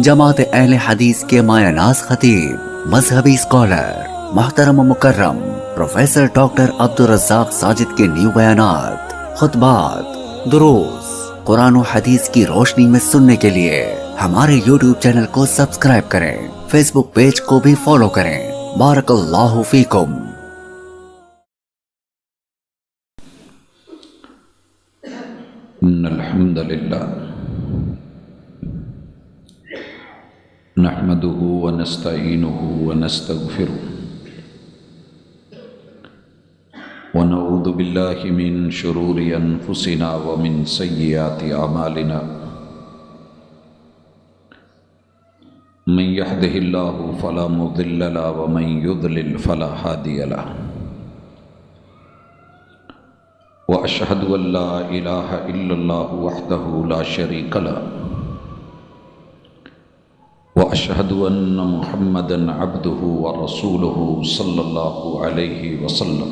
جماعت اہل حدیث کے مایہ ناز خطیب، مذہبی اسکالر، محترم و مکرم پروفیسر ڈاکٹر عبدالرزاق ساجد کے نیو بیانات، خطبات، دروس قرآن و حدیث کی روشنی میں سننے کے لیے ہمارے یوٹیوب چینل کو سبسکرائب کریں، فیس بک پیج کو بھی فالو کریں۔ بارک اللہ فیکم۔ ان الحمد للہ نحمده ونستعینه ونستغفره ونعوذ باللہ من شرور انفسنا ومن سیئات اعمالنا من يهده الله فلا مضل له ومن يضلل فلا هادي له واشهد ان لا اله الا الله وحده لا شريك له واشهد ان محمدا عبده ورسوله صلى الله عليه وسلم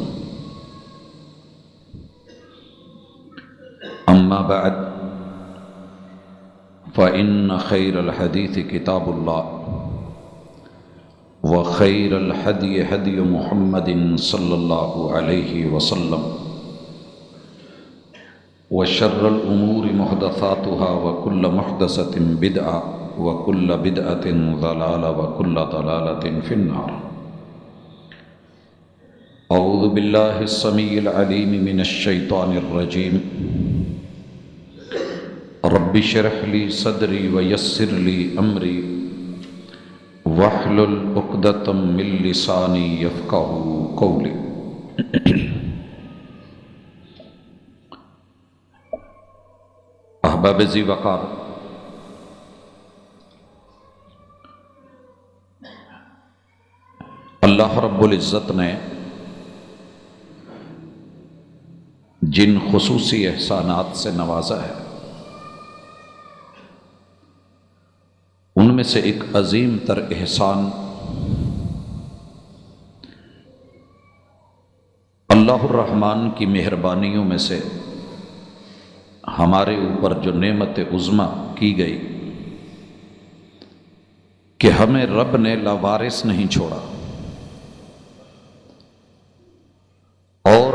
اما بعد فان خير الحديث كتاب الله وخير الهدي هدي محمد صلى الله عليه وسلم وشر الأمور محدثاتها وكل محدثة بدعة وكل بدعة ضلالة وكل ضلالة في النار أعوذ بالله السميع العليم من الشيطان الرجيم رب اشرح لي صدري ويسر لي أمري واحلل عقدة من لساني يفقهوا قولي احباب ذی وقار، اللہ رب العزت نے جن خصوصی احسانات سے نوازا ہے ان میں سے ایک عظیم تر احسان اللہ الرحمن کی مہربانیوں میں سے ہمارے اوپر جو نعمت عظمیٰ کی گئی کہ ہمیں رب نے لاوارث نہیں چھوڑا اور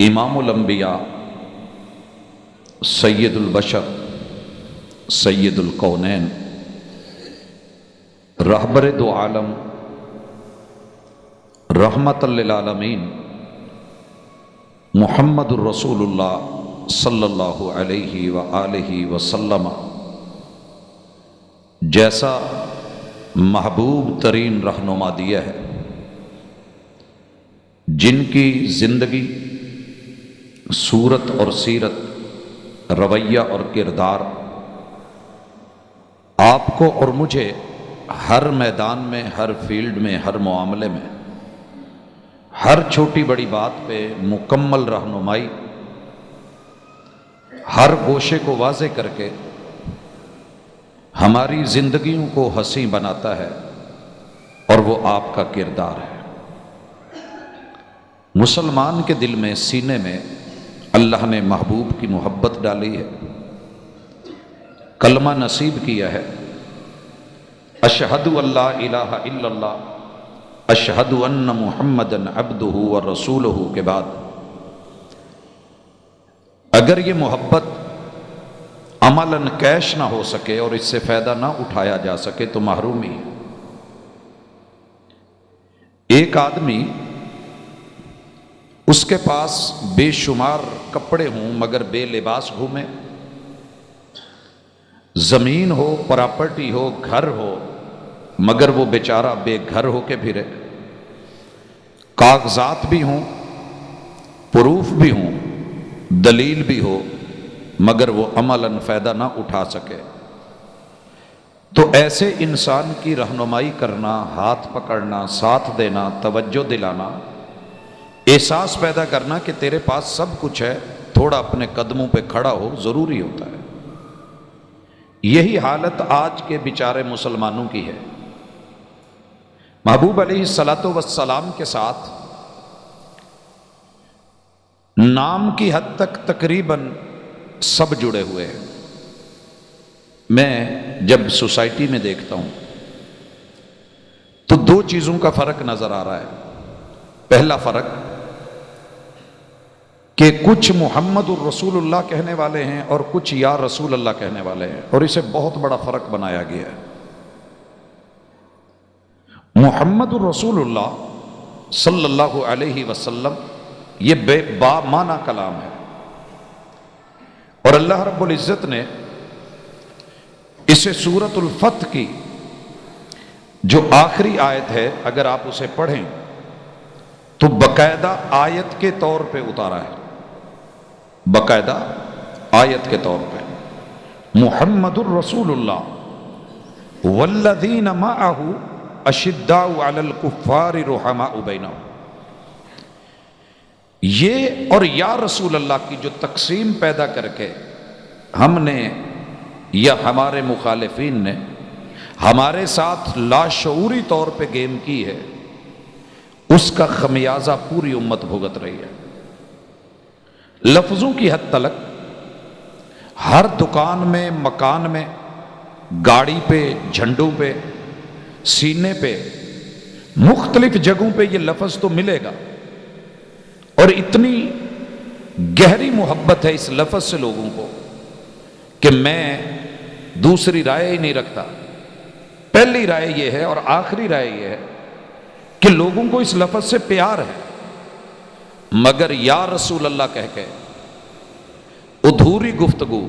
امام الانبیاء سید البشر سید الکونین رہبر دو عالم رحمت للعالمین محمد الرسول اللہ صلی اللہ علیہ وآلہ وسلم جیسا محبوب ترین رہنما دیا ہے، جن کی زندگی، صورت اور سیرت، رویہ اور کردار آپ کو اور مجھے ہر میدان میں، ہر فیلڈ میں، ہر معاملے میں، ہر چھوٹی بڑی بات پہ مکمل رہنمائی، ہر گوشے کو واضح کر کے ہماری زندگیوں کو حسین بناتا ہے، اور وہ آپ کا کردار ہے۔ مسلمان کے دل میں، سینے میں اللہ نے محبوب کی محبت ڈالی ہے، کلمہ نصیب کیا ہے، اشہد ان لا الہ الا اللہ اشہد ان محمدا عبدہ ورسولہ کے بعد اگر یہ محبت عملاً کیش نہ ہو سکے اور اس سے فائدہ نہ اٹھایا جا سکے تو محرومی ہے۔ ایک آدمی، اس کے پاس بے شمار کپڑے ہوں مگر بے لباس گھومے، زمین ہو، پراپرٹی ہو، گھر ہو، مگر وہ بیچارہ بے گھر ہو کے پھرے، کاغذات بھی ہوں، پروف بھی ہوں، دلیل بھی ہو، مگر وہ عملاً فائدہ نہ اٹھا سکے، تو ایسے انسان کی رہنمائی کرنا، ہاتھ پکڑنا، ساتھ دینا، توجہ دلانا، احساس پیدا کرنا کہ تیرے پاس سب کچھ ہے، تھوڑا اپنے قدموں پہ کھڑا ہو، ضروری ہوتا ہے۔ یہی حالت آج کے بیچارے مسلمانوں کی ہے۔ محبوب علیہ السلام کے ساتھ نام کی حد تک تقریباً سب جڑے ہوئے ہیں، میں جب سوسائٹی میں دیکھتا ہوں تو دو چیزوں کا فرق نظر آ رہا ہے۔ پہلا فرق کہ کچھ محمد الرسول اللہ کہنے والے ہیں اور کچھ یا رسول اللہ کہنے والے ہیں، اور اسے بہت بڑا فرق بنایا گیا ہے۔ محمد الرسول اللہ صلی اللہ علیہ وسلم یہ با معنی کلام ہے، اور اللہ رب العزت نے اسے سورۃ الفتح کی جو آخری آیت ہے، اگر آپ اسے پڑھیں تو باقاعدہ آیت کے طور پہ اتارا ہے، باقاعدہ آیت کے طور پہ۔ محمد الرسول اللہ والذین معہ اشداء علی الکفار رحماء بینہم، یہ اور یا رسول اللہ کی جو تقسیم پیدا کر کے ہم نے یا ہمارے مخالفین نے ہمارے ساتھ لاشعوری طور پہ گیم کی ہے، اس کا خمیازہ پوری امت بھگت رہی ہے۔ لفظوں کی حد تلک ہر دکان میں، مکان میں، گاڑی پہ، جھنڈوں پہ، سینے پہ، مختلف جگہوں پہ یہ لفظ تو ملے گا، اور اتنی گہری محبت ہے اس لفظ سے لوگوں کو کہ میں دوسری رائے ہی نہیں رکھتا۔ پہلی رائے یہ ہے اور آخری رائے یہ ہے کہ لوگوں کو اس لفظ سے پیار ہے، مگر یا رسول اللہ کہہ کے ادھوری گفتگو،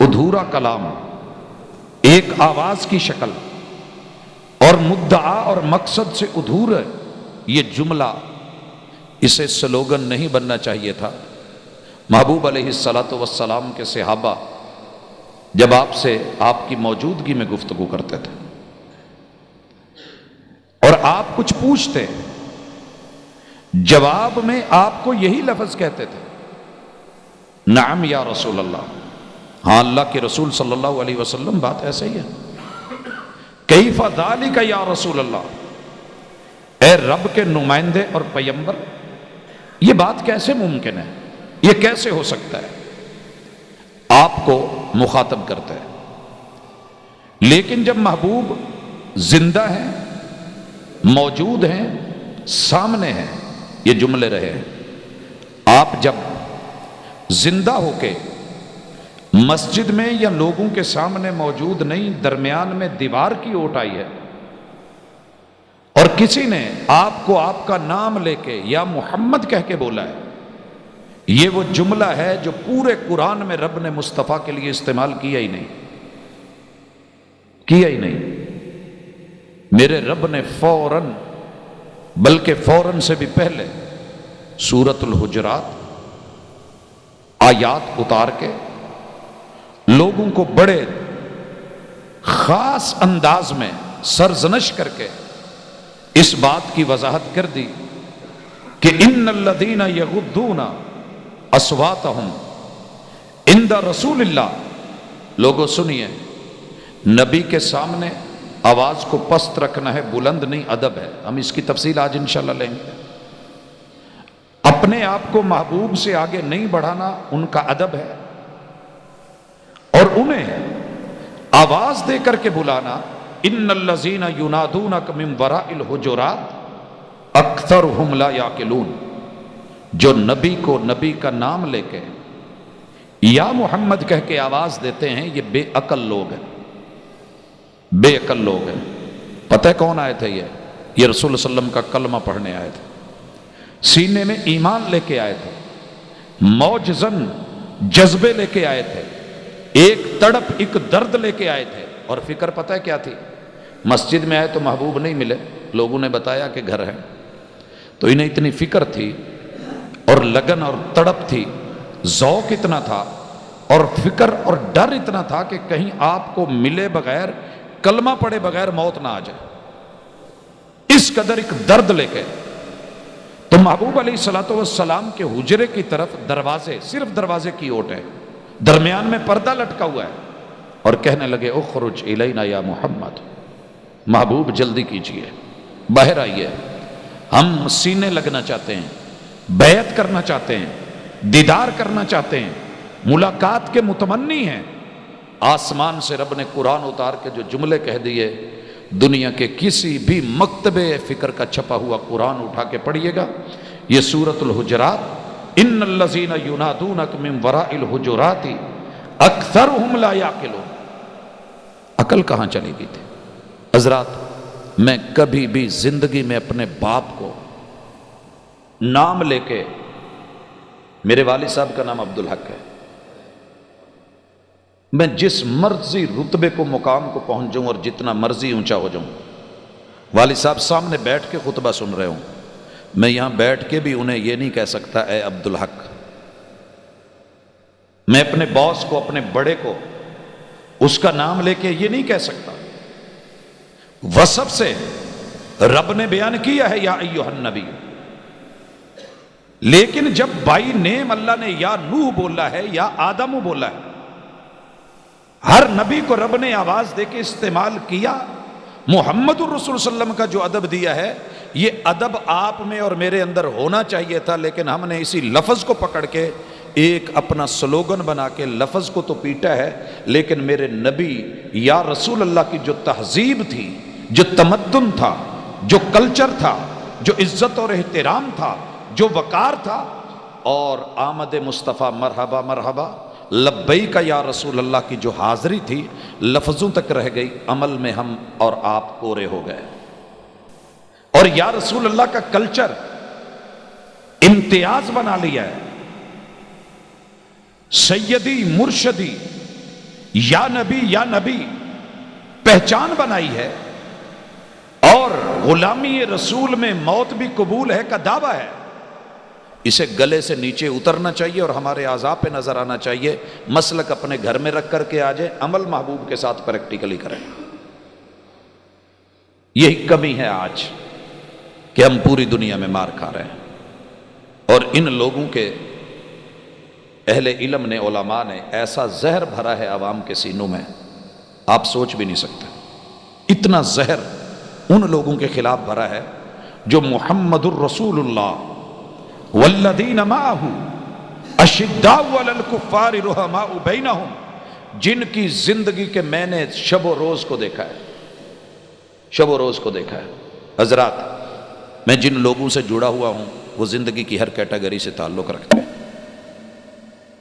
ادھورا کلام، ایک آواز کی شکل اور مدعا اور مقصد سے ادھورا یہ جملہ، اسے سلوگن نہیں بننا چاہیے تھا۔ محبوب علیہ السلام کے صحابہ جب آپ سے آپ کی موجودگی میں گفتگو کرتے تھے اور آپ کچھ پوچھتے، جواب میں آپ کو یہی لفظ کہتے تھے، نعم یا رسول اللہ، ہاں اللہ کے رسول صلی اللہ علیہ وسلم، بات ایسے ہی ہے۔ کیف ذالک یا رسول اللہ، اے رب کے نمائندے اور پیغمبر، یہ بات کیسے ممکن ہے، یہ کیسے ہو سکتا ہے؟ آپ کو مخاطب کرتے ہیں۔ لیکن جب محبوب زندہ ہیں، موجود ہیں، سامنے ہیں، یہ جملے رہے ہیں، آپ جب زندہ ہو کے مسجد میں یا لوگوں کے سامنے موجود نہیں، درمیان میں دیوار کی اوٹ آئی ہے اور کسی نے آپ کو آپ کا نام لے کے یا محمد کہہ کے بولا ہے، یہ وہ جملہ ہے جو پورے قرآن میں رب نے مصطفیٰ کے لیے استعمال کیا ہی نہیں۔ میرے رب نے فوراً، بلکہ فوراً سے بھی پہلے سورۃ الحجرات آیات اتار کے لوگوں کو بڑے خاص انداز میں سرزنش کر کے اس بات کی وضاحت کر دی کہ ان الذین یغضون اصواتہم عند رسول اللہ، لوگوں سنیے، نبی کے سامنے آواز کو پست رکھنا ہے، بلند نہیں، ادب ہے۔ ہم اس کی تفصیل آج انشاءاللہ لیں گے۔ اپنے آپ کو محبوب سے آگے نہیں بڑھانا ان کا ادب ہے، اور انہیں آواز دے کر کے بلانا، ان الذین ینادونک من وراء الحجرات اکثرہم لا یعقلون، جو نبی کو نبی کا نام لے کے یا محمد کہہ کے آواز دیتے ہیں، یہ بے عقل لوگ ہیں، بے عقل لوگ ہیں۔ پتہ ہے کون آئے تھے؟ یہ رسول اللہ علیہ وسلم کا کلمہ پڑھنے آئے تھے، سینے میں ایمان لے کے آئے تھے، موجزن جذبے لے کے آئے تھے، ایک تڑپ، ایک درد لے کے آئے تھے، اور فکر پتہ ہے کیا تھی؟ مسجد میں آئے تو محبوب نہیں ملے، لوگوں نے بتایا کہ گھر ہے، تو انہیں اتنی فکر تھی اور لگن اور تڑپ تھی، ذوق اتنا تھا اور فکر اور ڈر اتنا تھا کہ کہیں آپ کو ملے بغیر، کلمہ پڑھے بغیر موت نہ آ جائے، اس قدر ایک درد لے کے۔ تو محبوب علیہ السلام کے حجرے کی طرف دروازے، صرف دروازے کی اوٹ ہے، درمیان میں پردہ لٹکا ہوا ہے، اور کہنے لگے اخرج الینا یا محمد، محبوب جلدی کیجئے، باہر آئیے، ہم سینے لگنا چاہتے ہیں، بیعت کرنا چاہتے ہیں، دیدار کرنا چاہتے ہیں، ملاقات کے متمنی ہیں، آسمان سے رب نے قرآن اتار کے جو جملے کہہ دیے، دنیا کے کسی بھی مکتبے فکر کا چھپا ہوا قرآن اٹھا کے پڑھیے گا، یہ سورۃ الحجرات، ان الذین ینادونک من وراء الحجرات اکثرهم لا یعقلون، عقل کہاں چلی گئی تھی؟ حضرات، میں کبھی بھی زندگی میں اپنے باپ کو نام لے کے، میرے والد صاحب کا نام عبدالحق ہے، میں جس مرضی رتبے کو مقام کو پہنچ جاؤں اور جتنا مرضی اونچا ہو جاؤں، والد صاحب سامنے بیٹھ کے خطبہ سن رہے ہوں، میں یہاں بیٹھ کے بھی انہیں یہ نہیں کہہ سکتا اے عبدالحق۔ میں اپنے باس کو، اپنے بڑے کو اس کا نام لے کے یہ نہیں کہہ سکتا۔ وصف سے رب نے بیان کیا ہے یا ایھا النبی، لیکن جب بائی نیم اللہ نے یا نوح بولا ہے یا آدم بولا ہے، ہر نبی کو رب نے آواز دے کے استعمال کیا۔ محمد الرسول صلی اللہ علیہ وسلم کا جو ادب دیا ہے، یہ ادب آپ میں اور میرے اندر ہونا چاہیے تھا، لیکن ہم نے اسی لفظ کو پکڑ کے ایک اپنا سلوگن بنا کے لفظ کو تو پیٹا ہے، لیکن میرے نبی یا رسول اللہ کی جو تہذیب تھی، جو تمدن تھا، جو کلچر تھا، جو عزت اور احترام تھا، جو وقار تھا، اور آمد مصطفیٰ مرحبا مرحبا لبیک یا رسول اللہ کی جو حاضری تھی، لفظوں تک رہ گئی، عمل میں ہم اور آپ کورے ہو گئے۔ اور یا رسول اللہ کا کلچر امتیاز بنا لیا ہے، سیدی مرشدی یا نبی پہچان بنائی ہے، اور غلامی رسول میں موت بھی قبول ہے کا دعویٰ ہے۔ اسے گلے سے نیچے اترنا چاہیے اور ہمارے اعضاء پہ نظر آنا چاہیے۔ مسلک اپنے گھر میں رکھ کر کے آ جائیں، عمل محبوب کے ساتھ پریکٹیکلی کریں۔ یہی کمی ہے آج کہ ہم پوری دنیا میں مار کھا رہے ہیں، اور ان لوگوں کے اہل علم نے، علماء نے ایسا زہر بھرا ہے عوام کے سینوں میں، آپ سوچ بھی نہیں سکتے۔ اتنا زہر ان لوگوں کے خلاف بھرا ہے جو محمد الرسول اللہ والذین معہ اشداء علی الکفار رحماء بینہم، جن کی زندگی کے میں نے شب و روز کو دیکھا ہے، شب و روز کو دیکھا ہے۔ حضرات، میں جن لوگوں سے جڑا ہوا ہوں وہ زندگی کی ہر کیٹیگری سے تعلق رکھتے ہیں۔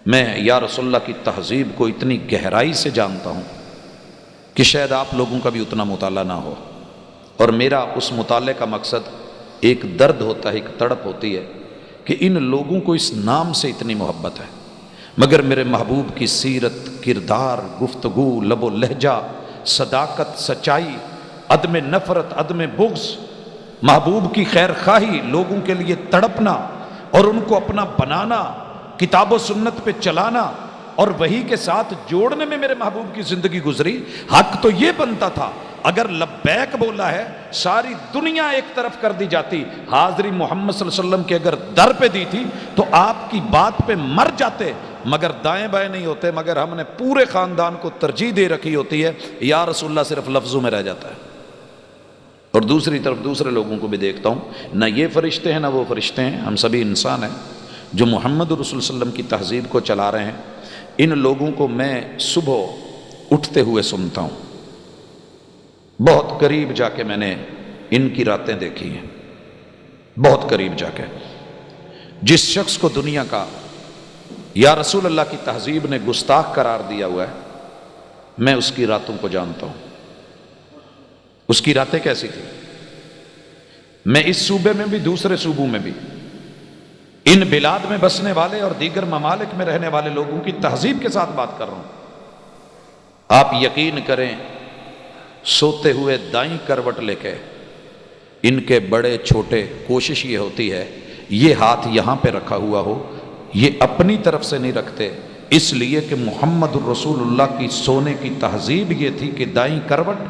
میں یا رسول اللہ کی تہذیب کو اتنی گہرائی سے جانتا ہوں کہ شاید آپ لوگوں کا بھی اتنا مطالعہ نہ ہو، اور میرا اس مطالعے کا مقصد ایک درد ہوتا ہے، ایک تڑپ ہوتی ہے کہ ان لوگوں کو اس نام سے اتنی محبت ہے، مگر میرے محبوب کی سیرت، کردار، گفتگو، لب و لہجہ، صداقت، سچائی، عدم نفرت، عدم بغض، محبوب کی خیر خواہی، لوگوں کے لیے تڑپنا اور ان کو اپنا بنانا، کتاب و سنت پہ چلانا اور وحی کے ساتھ جوڑنے میں میرے محبوب کی زندگی گزری۔ حق تو یہ بنتا تھا اگر لبیک بولا ہے ساری دنیا ایک طرف کر دی جاتی، حاضری محمد صلی اللہ علیہ وسلم کے اگر در پہ دی تھی تو آپ کی بات پہ مر جاتے، مگر دائیں بائیں نہیں ہوتے، مگر ہم نے پورے خاندان کو ترجیح دے رکھی ہوتی ہے، یا رسول اللہ صرف لفظوں میں رہ جاتا ہے۔ اور دوسری طرف دوسرے لوگوں کو بھی دیکھتا ہوں، نہ یہ فرشتے ہیں نہ وہ فرشتے ہیں، ہم سبھی انسان ہیں جو محمد رسول صلی اللہ علیہ وسلم کی تہذیب کو چلا رہے ہیں۔ ان لوگوں کو میں صبح اٹھتے ہوئے سنتا ہوں، بہت قریب جا کے میں نے ان کی راتیں دیکھی ہیں، بہت قریب جا کے۔ جس شخص کو دنیا کا یا رسول اللہ کی تہذیب نے گستاخ قرار دیا ہوا ہے، میں اس کی راتوں کو جانتا ہوں۔ اس کی راتیں کیسی تھی؟ میں اس صوبے میں بھی دوسرے صوبوں میں بھی، ان بلاد میں بسنے والے اور دیگر ممالک میں رہنے والے لوگوں کی تہذیب کے ساتھ بات کر رہا ہوں۔ آپ یقین کریں، سوتے ہوئے دائیں کروٹ لے کے ان کے بڑے چھوٹے کوشش یہ ہوتی ہے یہ ہاتھ یہاں پہ رکھا ہوا ہو، یہ اپنی طرف سے نہیں رکھتے، اس لیے کہ محمد الرسول اللہ کی سونے کی تہذیب یہ تھی کہ دائیں کروٹ،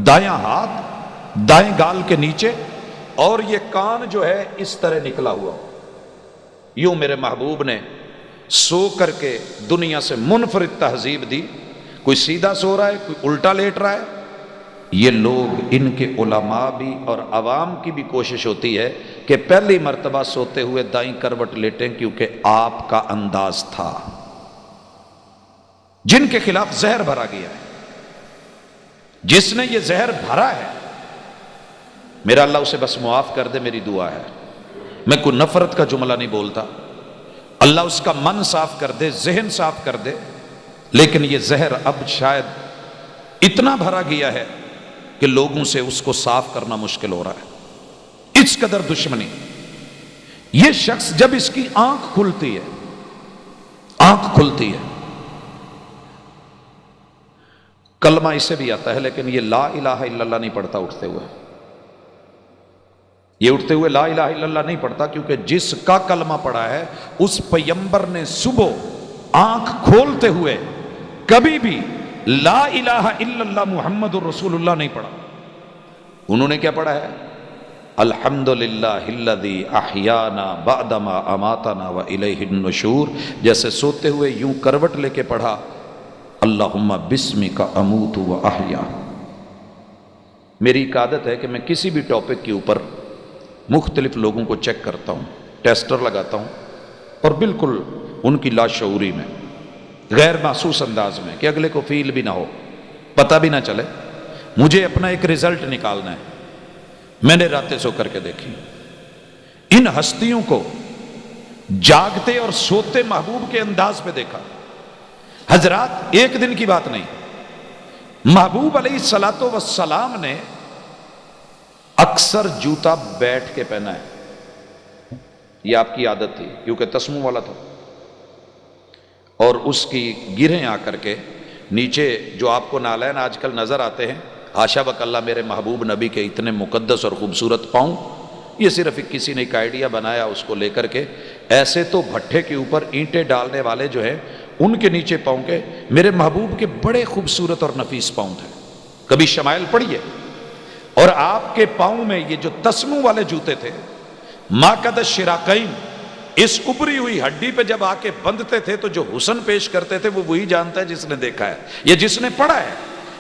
دایاں ہاتھ دائیں گال کے نیچے، اور یہ کان جو ہے اس طرح نکلا ہوا ہو۔ یوں میرے محبوب نے سو کر کے دنیا سے منفرد تہذیب دی۔ کوئی سیدھا سو رہا ہے، کوئی الٹا لیٹ رہا ہے۔ یہ لوگ، ان کے علماء بھی اور عوام کی بھی کوشش ہوتی ہے کہ پہلی مرتبہ سوتے ہوئے دائیں کروٹ لیٹیں، کیونکہ آپ کا انداز تھا۔ جن کے خلاف زہر بھرا گیا ہے. جس نے یہ زہر بھرا ہے میرا اللہ اسے بس معاف کر دے، میری دعا ہے. میں کوئی نفرت کا جملہ نہیں بولتا، اللہ اس کا من صاف کر دے، ذہن صاف کر دے. لیکن یہ زہر اب شاید اتنا بھرا گیا ہے کہ لوگوں سے اس کو صاف کرنا مشکل ہو رہا ہے. اس قدر دشمنی. یہ شخص جب اس کی آنکھ کھلتی ہے، آنکھ کھلتی ہے، کلمہ اسے بھی آتا ہے لیکن یہ لا الہ الا اللہ نہیں پڑھتا اٹھتے ہوئے. یہ اٹھتے ہوئے لا الہ الا اللہ نہیں پڑھتا، کیونکہ جس کا کلمہ پڑھا ہے اس پیغمبر نے صبح آنکھ کھولتے ہوئے کبھی بھی لا الہ الا اللہ محمد الرسول اللہ نہیں پڑھا. انہوں نے کیا پڑھا ہے؟ الحمدللہ الذی احیانا بعدما اماتنا والیہ النشور. جیسے سوتے ہوئے یوں کروٹ لے کے پڑھا اللہم بسمک اموت و احیا. میری ایک عادت ہے کہ میں کسی بھی ٹاپک کے اوپر مختلف لوگوں کو چیک کرتا ہوں، ٹیسٹر لگاتا ہوں، اور بالکل ان کی لاشعوری میں، غیر محسوس انداز میں، کہ اگلے کو فیل بھی نہ ہو، پتہ بھی نہ چلے. مجھے اپنا ایک رزلٹ نکالنا ہے. میں نے راتیں سو کر کے دیکھی ان ہستیوں کو جاگتے اور سوتے محبوب کے انداز پہ دیکھا. حضرات ایک دن کی بات نہیں، محبوب علیہ الصلوۃ والسلام نے اکثر جوتا بیٹھ کے پہنا ہے. یہ آپ کی عادت تھی کیونکہ تسموں والا تھا، اور اس کی گرہیں آ کر کے نیچے جو آپ کو نالین آج کل نظر آتے ہیں، حاشا بک اللہ میرے محبوب نبی کے اتنے مقدس اور خوبصورت پاؤں. یہ صرف کسی نے ایک آئیڈیا بنایا اس کو لے کر کے. ایسے تو بھٹے کے اوپر اینٹیں ڈالنے والے جو ہیں ان کے نیچے پاؤں کے میرے محبوب کے بڑے خوبصورت اور نفیس پاؤں تھے. کبھی شمائل پڑھیے. اور آپ کے پاؤں میں یہ جو تسموں والے جوتے تھے، ماکد الشراقین، اس ابری ہوئی ہڈی پہ جب آ کے بندھتے تھے تو جو حسن پیش کرتے تھے وہ وہی جانتا ہے جس نے دیکھا ہے یا جس نے پڑھا ہے.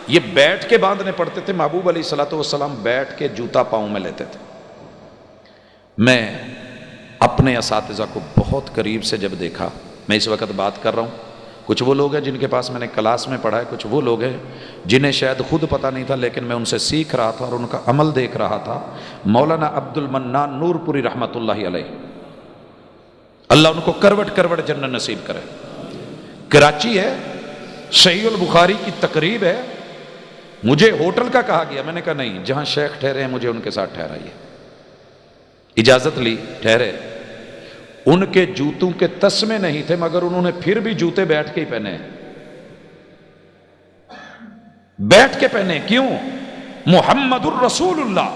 یہ بیٹھ کے باندھنے پڑتے تھے. محبوب علیہ الصلوۃ والسلام بیٹھ کے جوتا پاؤں میں لیتے تھے. میں اپنے اساتذہ کو بہت قریب سے جب دیکھا، میں اس وقت بات کر رہا ہوں، کچھ وہ لوگ ہیں جن کے پاس میں نے کلاس میں پڑھا ہے، کچھ وہ لوگ ہیں جنہیں شاید خود پتہ نہیں تھا لیکن میں ان سے سیکھ رہا تھا اور ان کا عمل دیکھ رہا تھا. مولانا عبد المنان نور پوری رحمۃ اللہ علیہ، اللہ ان کو کروٹ کروٹ جنت نصیب کرے. کراچی ہے، صحیح البخاری کی تقریب ہے. مجھے ہوٹل کا کہا گیا، میں نے کہا نہیں، جہاں شیخ ٹھہرے ہیں مجھے ان کے ساتھ ٹھہرائیے. اجازت لی، ٹھہرے. ان کے جوتوں کے تسمے نہیں تھے مگر انہوں نے پھر بھی جوتے بیٹھ کے ہی پہنے. بیٹھ کے پہنے. کیوں؟ محمد الرسول اللہ،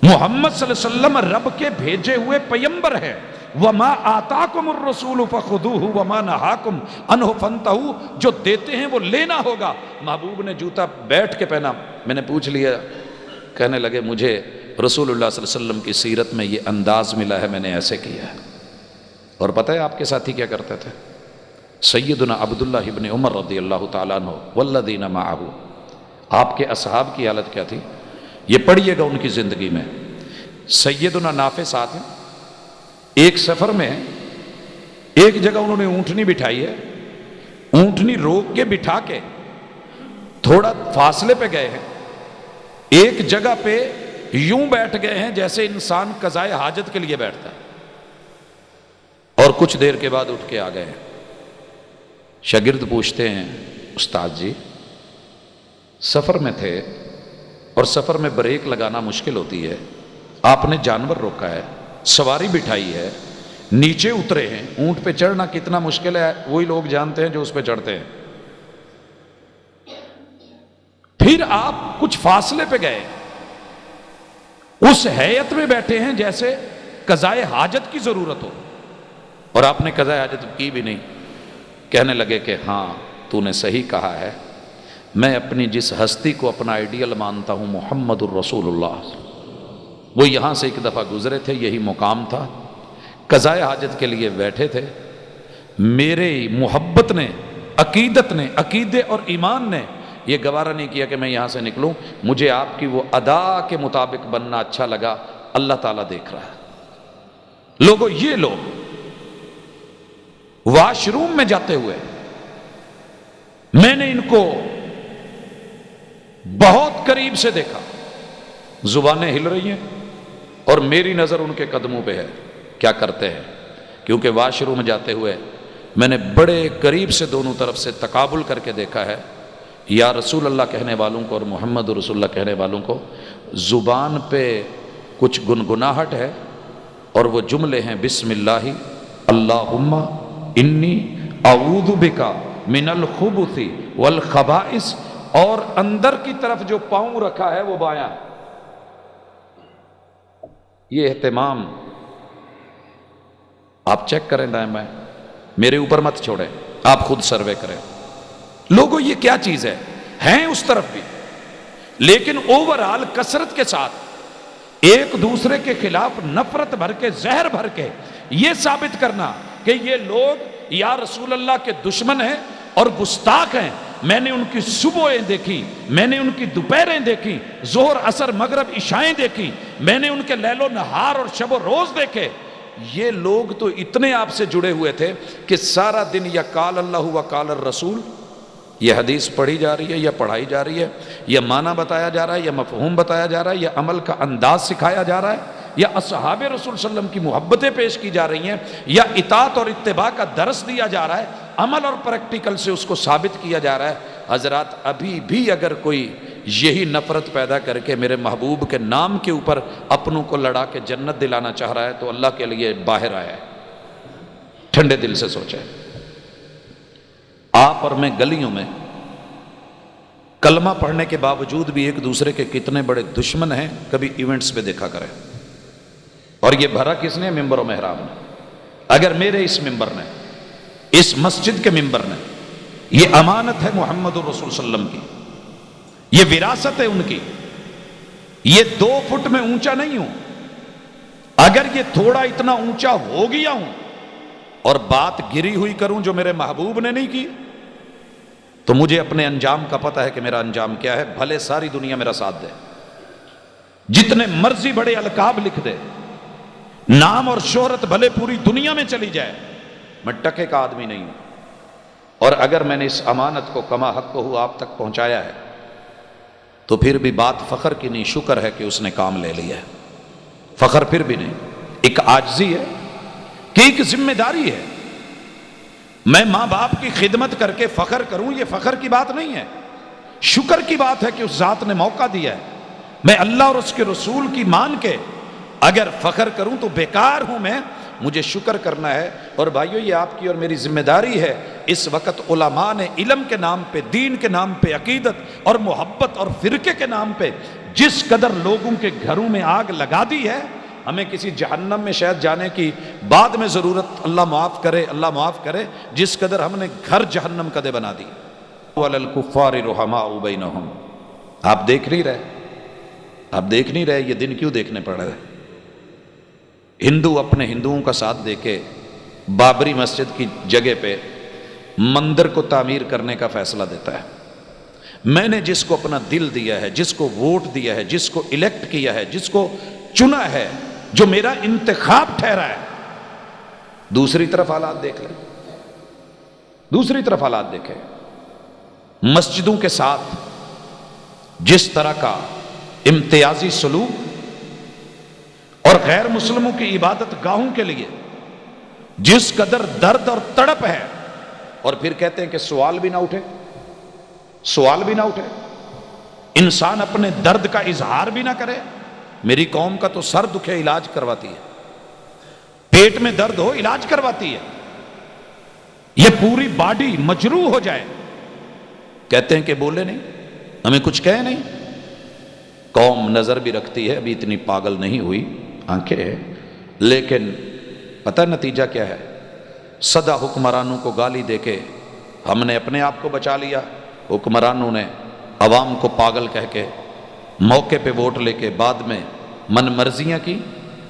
محمد صلی اللہ علیہ وسلم رب کے بھیجے ہوئے پیغمبر ہے. وما آتاکم الرسول فخذوہ وما نہاکم عنہ فانتہوا. جو دیتے ہیں وہ لینا ہوگا. محبوب نے جوتا بیٹھ کے پہنا. میں نے پوچھ لیا، کہنے لگے مجھے رسول اللہ صلی اللہ علیہ وسلم کی سیرت میں یہ انداز ملا ہے، میں نے ایسے کیا ہے. اور پتہ ہے آپ کے ساتھی کیا کرتے تھے؟ سیدنا عبداللہ ابن عمر رضی اللہ تعالیٰ عنہ والذین معہ، آپ کے اصحاب کی حالت کیا تھی یہ پڑھیے گا ان کی زندگی میں. سیدنا نافع ساتھ ہیں، ایک سفر میں ایک جگہ انہوں نے اونٹنی بٹھائی ہے. اونٹنی روک کے بٹھا کے تھوڑا فاصلے پہ گئے ہیں، ایک جگہ پہ یوں بیٹھ گئے ہیں جیسے انسان قضائے حاجت کے لیے بیٹھتا ہے، اور کچھ دیر کے بعد اٹھ کے آ گئے ہیں. شاگرد پوچھتے ہیں استاد جی سفر میں تھے اور سفر میں بریک لگانا مشکل ہوتی ہے، آپ نے جانور روکا ہے، سواری بٹھائی ہے، نیچے اترے ہیں، اونٹ پہ چڑھنا کتنا مشکل ہے وہی لوگ جانتے ہیں جو اس پہ چڑھتے ہیں. پھر آپ کچھ فاصلے پہ گئے، اس ہیئت میں بیٹھے ہیں جیسے قضائے حاجت کی ضرورت ہو، اور آپ نے قضائے حاجت کی بھی نہیں. کہنے لگے کہ ہاں تو نے صحیح کہا ہے، میں اپنی جس ہستی کو اپنا آئیڈیل مانتا ہوں محمد الرسول اللہ، وہ یہاں سے ایک دفعہ گزرے تھے، یہی مقام تھا، قضائے حاجت کے لیے بیٹھے تھے. میرے محبت نے، عقیدت نے، عقیدے اور ایمان نے یہ گوارا نہیں کیا کہ میں یہاں سے نکلوں. مجھے آپ کی وہ ادا کے مطابق بننا اچھا لگا. اللہ تعالیٰ دیکھ رہا ہے. لوگوں، یہ لوگ واش روم میں جاتے ہوئے میں نے ان کو بہت قریب سے دیکھا، زبانیں ہل رہی ہیں اور میری نظر ان کے قدموں پہ ہے، کیا کرتے ہیں؟ کیونکہ واش روم جاتے ہوئے میں نے بڑے قریب سے دونوں طرف سے تقابل کر کے دیکھا ہے، یا رسول اللہ کہنے والوں کو اور محمد رسول اللہ کہنے والوں کو زبان پہ کچھ گنگناہٹ ہے، اور وہ جملے ہیں بسم اللہ اللہم انی اعوذ بکا من الخبث والخبائث، اور اندر کی طرف جو پاؤں رکھا ہے وہ بایاں۔ یہ اہتمام آپ چیک کریں دائیں بائیں، میرے اوپر مت چھوڑیں، آپ خود سروے کریں۔ لوگوں یہ کیا چیز ہے؟ ہیں اس طرف بھی، لیکن اوورآل کثرت کے ساتھ ایک دوسرے کے خلاف نفرت بھر کے، زہر بھر کے یہ ثابت کرنا کہ یہ لوگ یا رسول اللہ کے دشمن ہیں اور گستاخ ہیں۔ میں نے ان کی صبحیں دیکھی، میں نے ان کی دوپہریں دیکھی، ظہر عصر مغرب عشائیں دیکھی، میں نے ان کے لیل و نہار اور شب و روز دیکھے۔ یہ لوگ تو اتنے آپ سے جڑے ہوئے تھے کہ سارا دن یا قال اللہ و قال الرسول، یہ حدیث پڑھی جا رہی ہے یا پڑھائی جا رہی ہے، یا معنی بتایا جا رہا ہے یا مفہوم بتایا جا رہا ہے، یا عمل کا انداز سکھایا جا رہا ہے، یا اصحاب رسول صلی اللہ علیہ وسلم کی محبتیں پیش کی جا رہی ہیں، یا اطاعت اور اتباع کا درس دیا جا رہا ہے، عمل اور پریکٹیکل سے اس کو ثابت کیا جا رہا ہے۔ حضرات ابھی بھی اگر کوئی یہی نفرت پیدا کر کے میرے محبوب کے نام کے اوپر اپنوں کو لڑا کے جنت دلانا چاہ رہا ہے تو اللہ کے لیے باہر آیا ہے، ٹھنڈے دل سے سوچیں۔ آپ اور میں گلیوں میں کلمہ پڑھنے کے باوجود بھی ایک دوسرے کے کتنے بڑے دشمن ہیں، کبھی ایونٹس پہ دیکھا کریں۔ اور یہ بھرا کس نے؟ ممبر و محراب نے۔ اگر میرے اس ممبر نے، اس مسجد کے ممبر نے، یہ امانت ہے محمد الرسول صلی اللہ علیہ وسلم کی، یہ وراثت ہے ان کی، یہ 2 فٹ میں اونچا نہیں ہوں، اگر یہ تھوڑا اتنا اونچا ہو گیا ہوں اور بات گری ہوئی کروں جو میرے محبوب نے نہیں کی، تو مجھے اپنے انجام کا پتہ ہے کہ میرا انجام کیا ہے۔ بھلے ساری دنیا میرا ساتھ دے، جتنے مرضی بڑے القاب لکھ دے، نام اور شہرت بھلے پوری دنیا میں چلی جائے، میں ٹکے کا آدمی نہیں ہوں۔ اور اگر میں نے اس امانت کو کما حق کو ہوا آپ تک پہنچایا ہے تو پھر بھی بات فخر کی نہیں، شکر ہے کہ اس نے کام لے لیا ہے۔ فخر پھر بھی نہیں، ایک عاجزی ہے کہ ایک ذمہ داری ہے۔ میں ماں باپ کی خدمت کر کے فخر کروں، یہ فخر کی بات نہیں ہے، شکر کی بات ہے کہ اس ذات نے موقع دیا ہے۔ میں اللہ اور اس کے رسول کی مان کے اگر فخر کروں تو بیکار ہوں میں، مجھے شکر کرنا ہے۔ اور بھائیو یہ آپ کی اور میری ذمہ داری ہے، اس وقت علماء نے علم کے نام پہ، دین کے نام پہ، عقیدت اور محبت اور فرقے کے نام پہ جس قدر لوگوں کے گھروں میں آگ لگا دی ہے، ہمیں کسی جہنم میں شاید جانے کی بعد میں ضرورت، اللہ معاف کرے، اللہ معاف کرے، جس قدر ہم نے گھر جہنم کدے بنا دی۔ وَعَلَى الْكُفَّارِ رُحَمَاءُ بَيْنَهُمْ۔ آپ دیکھ نہیں رہے، آپ دیکھ نہیں رہے، یہ دن کیوں دیکھنے پڑ رہے؟ ہندو اپنے ہندوؤں کا ساتھ دے کے بابری مسجد کی جگہ پہ مندر کو تعمیر کرنے کا فیصلہ دیتا ہے۔ میں نے جس کو اپنا دل دیا ہے، جس کو ووٹ دیا ہے، جس کو الیکٹ کیا ہے، جس کو چنا ہے، جو میرا انتخاب ٹھہرا ہے، دوسری طرف حالات دیکھ لیں، دوسری طرف حالات دیکھیں۔ مسجدوں کے ساتھ جس طرح کا امتیازی سلوک اور غیر مسلموں کی عبادت گاہوں کے لیے جس قدر درد اور تڑپ ہے، اور پھر کہتے ہیں کہ سوال بھی نہ اٹھے، سوال بھی نہ اٹھے، انسان اپنے درد کا اظہار بھی نہ کرے۔ میری قوم کا تو سر دکھے علاج کرواتی ہے، پیٹ میں درد ہو علاج کرواتی ہے، یہ پوری باڈی مجروح ہو جائے، کہتے ہیں کہ بولے نہیں، ہمیں کچھ کہے نہیں۔ قوم نظر بھی رکھتی ہے، ابھی اتنی پاگل نہیں ہوئی، آنکھیں ہیں، لیکن پتہ نتیجہ کیا ہے؟ سدا حکمرانوں کو گالی دے کے ہم نے اپنے آپ کو بچا لیا، حکمرانوں نے عوام کو پاگل کہہ کے موقع پہ ووٹ لے کے بعد میں من مرضیاں کی۔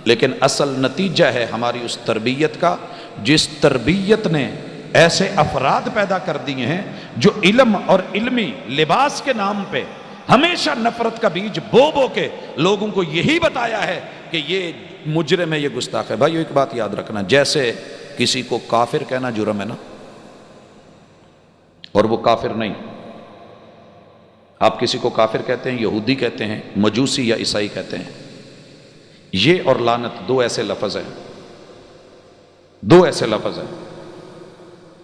لیکن اصل نتیجہ ہے ہماری اس تربیت کا، جس تربیت نے ایسے افراد پیدا کر دیے ہیں جو علم اور علمی لباس کے نام پہ ہمیشہ نفرت کا بیج بو بو کے لوگوں کو یہی بتایا ہے کہ یہ مجرم ہے، یہ گستاخ ہے۔ بھائیو ایک بات یاد رکھنا، جیسے کسی کو کافر کہنا جرم ہے نا، اور وہ کافر نہیں. آپ کسی کو کافر کہتے ہیں، یہودی کہتے ہیں، مجوسی یا عیسائی کہتے ہیں. یہ اور لعنت دو ایسے لفظ ہیں، دو ایسے لفظ ہیں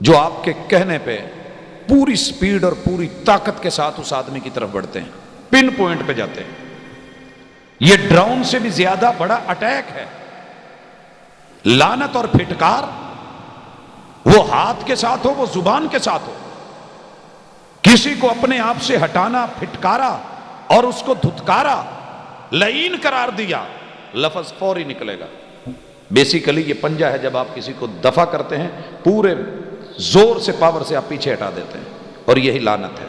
جو آپ کے کہنے پہ پوری سپیڈ اور پوری طاقت کے ساتھ اس آدمی کی طرف بڑھتے ہیں، پن پوائنٹ پہ جاتے ہیں. یہ ڈراؤن سے بھی زیادہ بڑا اٹیک ہے. لعنت اور پھٹکار وہ ہاتھ کے ساتھ ہو، وہ زبان کے ساتھ ہو. کسی کو اپنے آپ سے ہٹانا، پھٹکارا اور اس کو دھتکارا، لعین قرار دیا، لفظ فوری نکلے گا. بیسیکلی یہ پنجہ ہے، جب آپ کسی کو دفع کرتے ہیں پورے زور سے، پاور سے آپ پیچھے ہٹا دیتے ہیں، اور یہی لعنت ہے.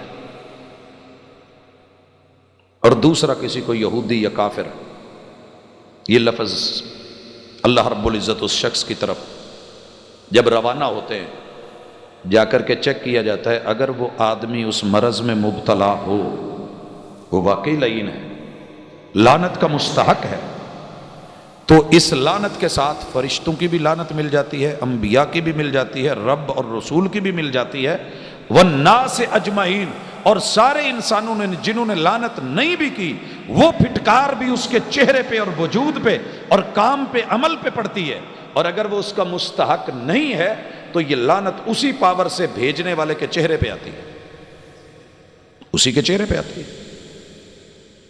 اور دوسرا کسی کو یہودی یا کافر، یہ لفظ اللہ رب العزت اس شخص کی طرف جب روانہ ہوتے ہیں جا کر کے چیک کیا جاتا ہے، اگر وہ آدمی اس مرض میں مبتلا ہو، وہ واقعی لعین ہے، لعنت کا مستحق ہے. تو اس لعنت کے ساتھ فرشتوں کی بھی لعنت مل جاتی ہے، انبیاء کی بھی مل جاتی ہے، رب اور رسول کی بھی مل جاتی ہے، والناس اجمعین، اور سارے انسانوں نے جنہوں نے لعنت نہیں بھی کی، وہ پھٹکار بھی اس کے چہرے پہ اور وجود پہ اور کام پہ، عمل پہ پڑتی ہے. اور اگر وہ اس کا مستحق نہیں ہے تو یہ لعنت اسی پاور سے بھیجنے والے کے چہرے پہ آتی ہے، اسی کے چہرے پہ آتی ہے.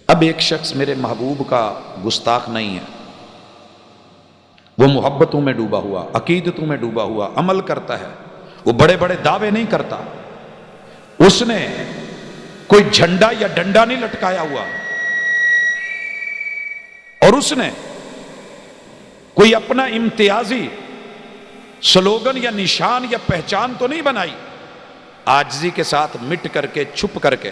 اب ایک شخص میرے محبوب کا گستاخ نہیں ہے، وہ محبتوں میں ڈوبا ہوا، عقیدتوں میں ڈوبا ہوا عمل کرتا ہے، وہ بڑے بڑے دعوے نہیں کرتا، اس نے کوئی جھنڈا یا ڈنڈا نہیں لٹکایا ہوا، اور اس نے کوئی اپنا امتیازی سلوگن یا نشان یا پہچان تو نہیں بنائی. عاجزی کے ساتھ مٹ کر کے، چھپ کر کے،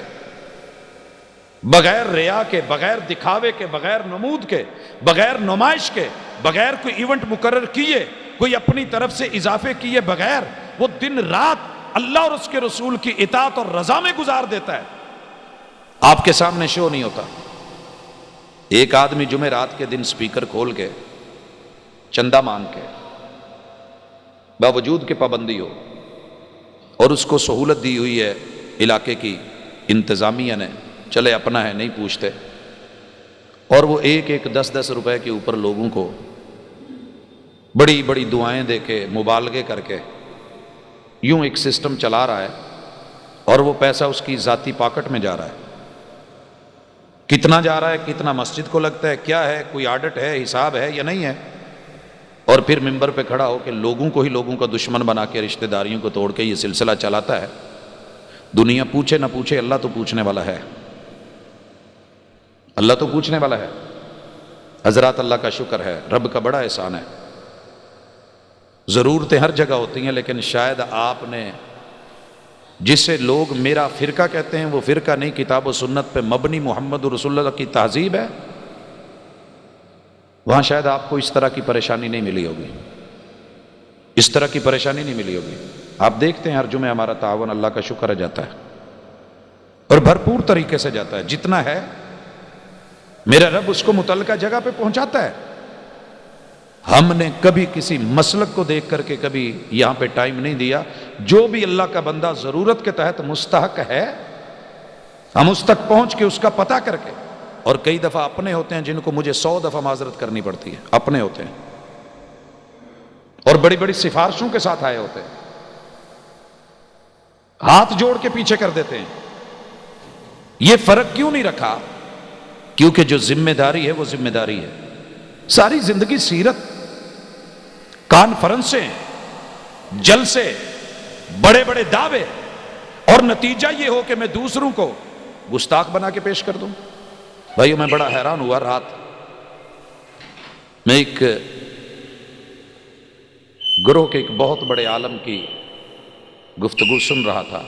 بغیر ریا کے، بغیر دکھاوے کے، بغیر نمود کے، بغیر نمائش کے، بغیر کوئی ایونٹ مقرر کیے، کوئی اپنی طرف سے اضافے کیے بغیر، وہ دن رات اللہ اور اس کے رسول کی اطاعت اور رضا میں گزار دیتا ہے. آپ کے سامنے شو نہیں ہوتا. ایک آدمی جمعرات کے دن سپیکر کھول کے چندہ مانگ کے، باوجود کہ پابندی ہو اور اس کو سہولت دی ہوئی ہے علاقے کی انتظامیہ نے، چلے اپنا ہے نہیں پوچھتے، اور وہ ایک ایک 10-10 روپے کے اوپر لوگوں کو بڑی بڑی دعائیں دے کے، مبالغے کر کے یوں ایک سسٹم چلا رہا ہے، اور وہ پیسہ اس کی ذاتی پاکٹ میں جا رہا ہے. کتنا جا رہا ہے، کتنا مسجد کو لگتا ہے، کیا ہے، کوئی آڈٹ ہے، حساب ہے یا نہیں ہے. اور پھر ممبر پہ کھڑا ہو کے لوگوں کو ہی لوگوں کا دشمن بنا کے، رشتہ داریوں کو توڑ کے یہ سلسلہ چلاتا ہے. دنیا پوچھے نہ پوچھے، اللہ تو پوچھنے والا ہے، اللہ تو پوچھنے والا ہے. حضرات اللہ کا شکر ہے، رب کا بڑا احسان ہے. ضرورتیں ہر جگہ ہوتی ہیں، لیکن شاید آپ نے جسے لوگ میرا فرقہ کہتے ہیں، وہ فرقہ نہیں، کتاب و سنت پہ مبنی محمد رسول اللہ کی تہذیب ہے، وہاں شاید آپ کو اس طرح کی پریشانی نہیں ملی ہوگی، اس طرح کی پریشانی نہیں ملی ہوگی. آپ دیکھتے ہیں ہر جمعہ ہمارا تعاون اللہ کا شکر ہے جاتا ہے، اور بھرپور طریقے سے جاتا ہے. جتنا ہے میرا رب اس کو متعلقہ جگہ پہ پہنچاتا ہے. ہم نے کبھی کسی مسلک کو دیکھ کر کے کبھی یہاں پہ ٹائم نہیں دیا. جو بھی اللہ کا بندہ ضرورت کے تحت مستحق ہے، ہم اس تک پہنچ کے اس کا پتہ کر کے، اور کئی دفعہ اپنے ہوتے ہیں جن کو مجھے 100 دفعہ معذرت کرنی پڑتی ہے، اپنے ہوتے ہیں اور بڑی بڑی سفارشوں کے ساتھ آئے ہوتے ہیں، ہاتھ جوڑ کے پیچھے کر دیتے ہیں. یہ فرق کیوں نہیں رکھا؟ کیونکہ جو ذمہ داری ہے وہ ذمہ داری ہے. ساری زندگی سیرت، کانفرنسیں، جلسے، بڑے بڑے دعوے، اور نتیجہ یہ ہو کہ میں دوسروں کو گستاخ بنا کے پیش کر دوں. بھائیو میں بڑا حیران ہوا، رات میں ایک گروہ کے ایک بہت بڑے عالم کی گفتگو سن رہا تھا.